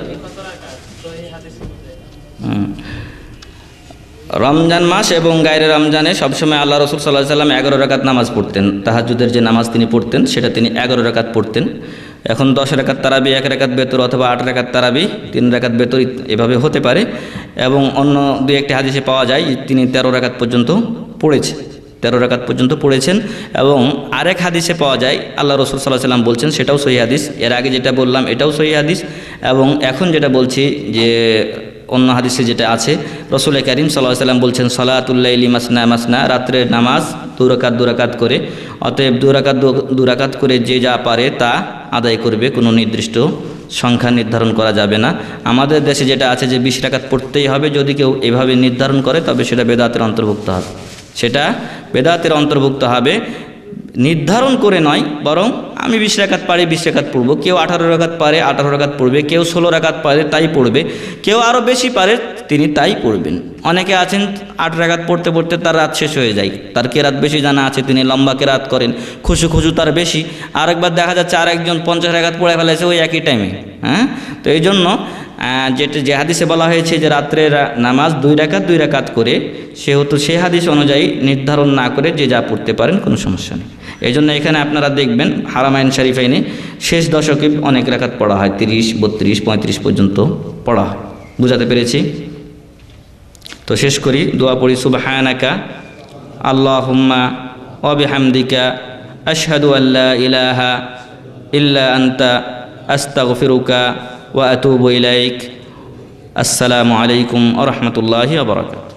রমজান মাস এবং গায়রে রমজানে সবসময় আল্লাহ রসুল সাল্লাল্লাহু আলাইহি ওয়াসাল্লাম 11 রাকাত নামাজ পড়তেন। তাহাজ্জুদের যে নামাজ তিনি পড়তেন সেটা তিনি 11 রাকাত পড়তেন। এখন 10 রাকাত তারাবি, 1 রাকাত বেতর, অথবা 8 রাকাত তারাবি, 3 রাকাত বেতর, এভাবে হতে পারে। এবং অন্য 2-1টি হাদিসে পাওয়া যায় তিনি 13 রাকাত পর্যন্ত পড়েছেন, 13 রাকাত পর্যন্ত পড়েছেন। এবং আরেক হাদিসে পাওয়া যায় আল্লাহ রসুল সাল্লাল্লাহু আলাইহি ওয়াসাল্লাম বলছেন, সেটাও সহিহ হাদিস। এর আগে যেটা বললাম এটাও সহিহ হাদিস, এবং এখন যেটা বলছি যে অন্য হাদিসে যেটা আছে, রসুল করিম সাল্লাল্লাহু আলাইহি ওয়াসাল্লাম বলছেন সালাতুল লাইলি মাসনা মাসনা, রাত্রের নামাজ 2 রাকাত 2 রাকাত করে। অতএব 2 রাকাত করে যে যা পারে তা আদায় করবে, কোনো নির্দিষ্ট সংখ্যা নির্ধারণ করা যাবে না। আমাদের দেশে যেটা আছে যে 20 রাকাত পড়তেই হবে, যদি কেউ এভাবে নির্ধারণ করে তবে সেটা বেদাতের অন্তর্ভুক্ত হবে, সেটা বেদাতের অন্তর্ভুক্ত হবে। নির্ধারণ করে নয়, বরং আমি 20 রাকাত পারি 20 রাকাত পড়ব, কেউ 18 রাকাত পারে 18 রাকাত পড়বে, কেউ 16 রাকাত পারে তাই পড়বে, কেউ আরও বেশি পারে তিনি তাই পড়বেন। অনেকে আছেন 8 রাকাত পড়তে পড়তে তার রাত শেষ হয়ে যায়, তার কেরাত বেশি জানা আছে, তিনি লম্বা কেরাত করেন, খুশু তার বেশি। আরেকবার দেখা যাচ্ছে আরেকজন 50 রাকাত পড়ে ফেলেছে ওই একই টাইমে। তো এই জন্য যে হাদিসে বলা হয়েছে যে রাত্রের নামাজ 2 রাকাত করে, সেহেতু সেই হাদিস অনুযায়ী নির্ধারণ না করে যে যা পড়তে পারেন কোনো সমস্যা নেই। এই জন্য এখানে আপনারা দেখবেন হারামাইন শরীফাইনে শেষ দশকে অনেক রাকাত পড়া হয়, 30, 32, 35 পর্যন্ত পড়া হয়। বুঝাতে পেরেছি? তো শেষ করি, দোয়া পড়ি। সুবহানাকা আল্লাহুম্মা ওয়া বিহামদিকা আশহাদু আল্লা ইলাহা ইল্লা আনতা আস্তাগফিরুকা ওয়া আতুবু ইলাইক। আসসালামু আলাইকুম ওয়া রাহমাতুল্লাহি ওয়া বারাকাতুহু।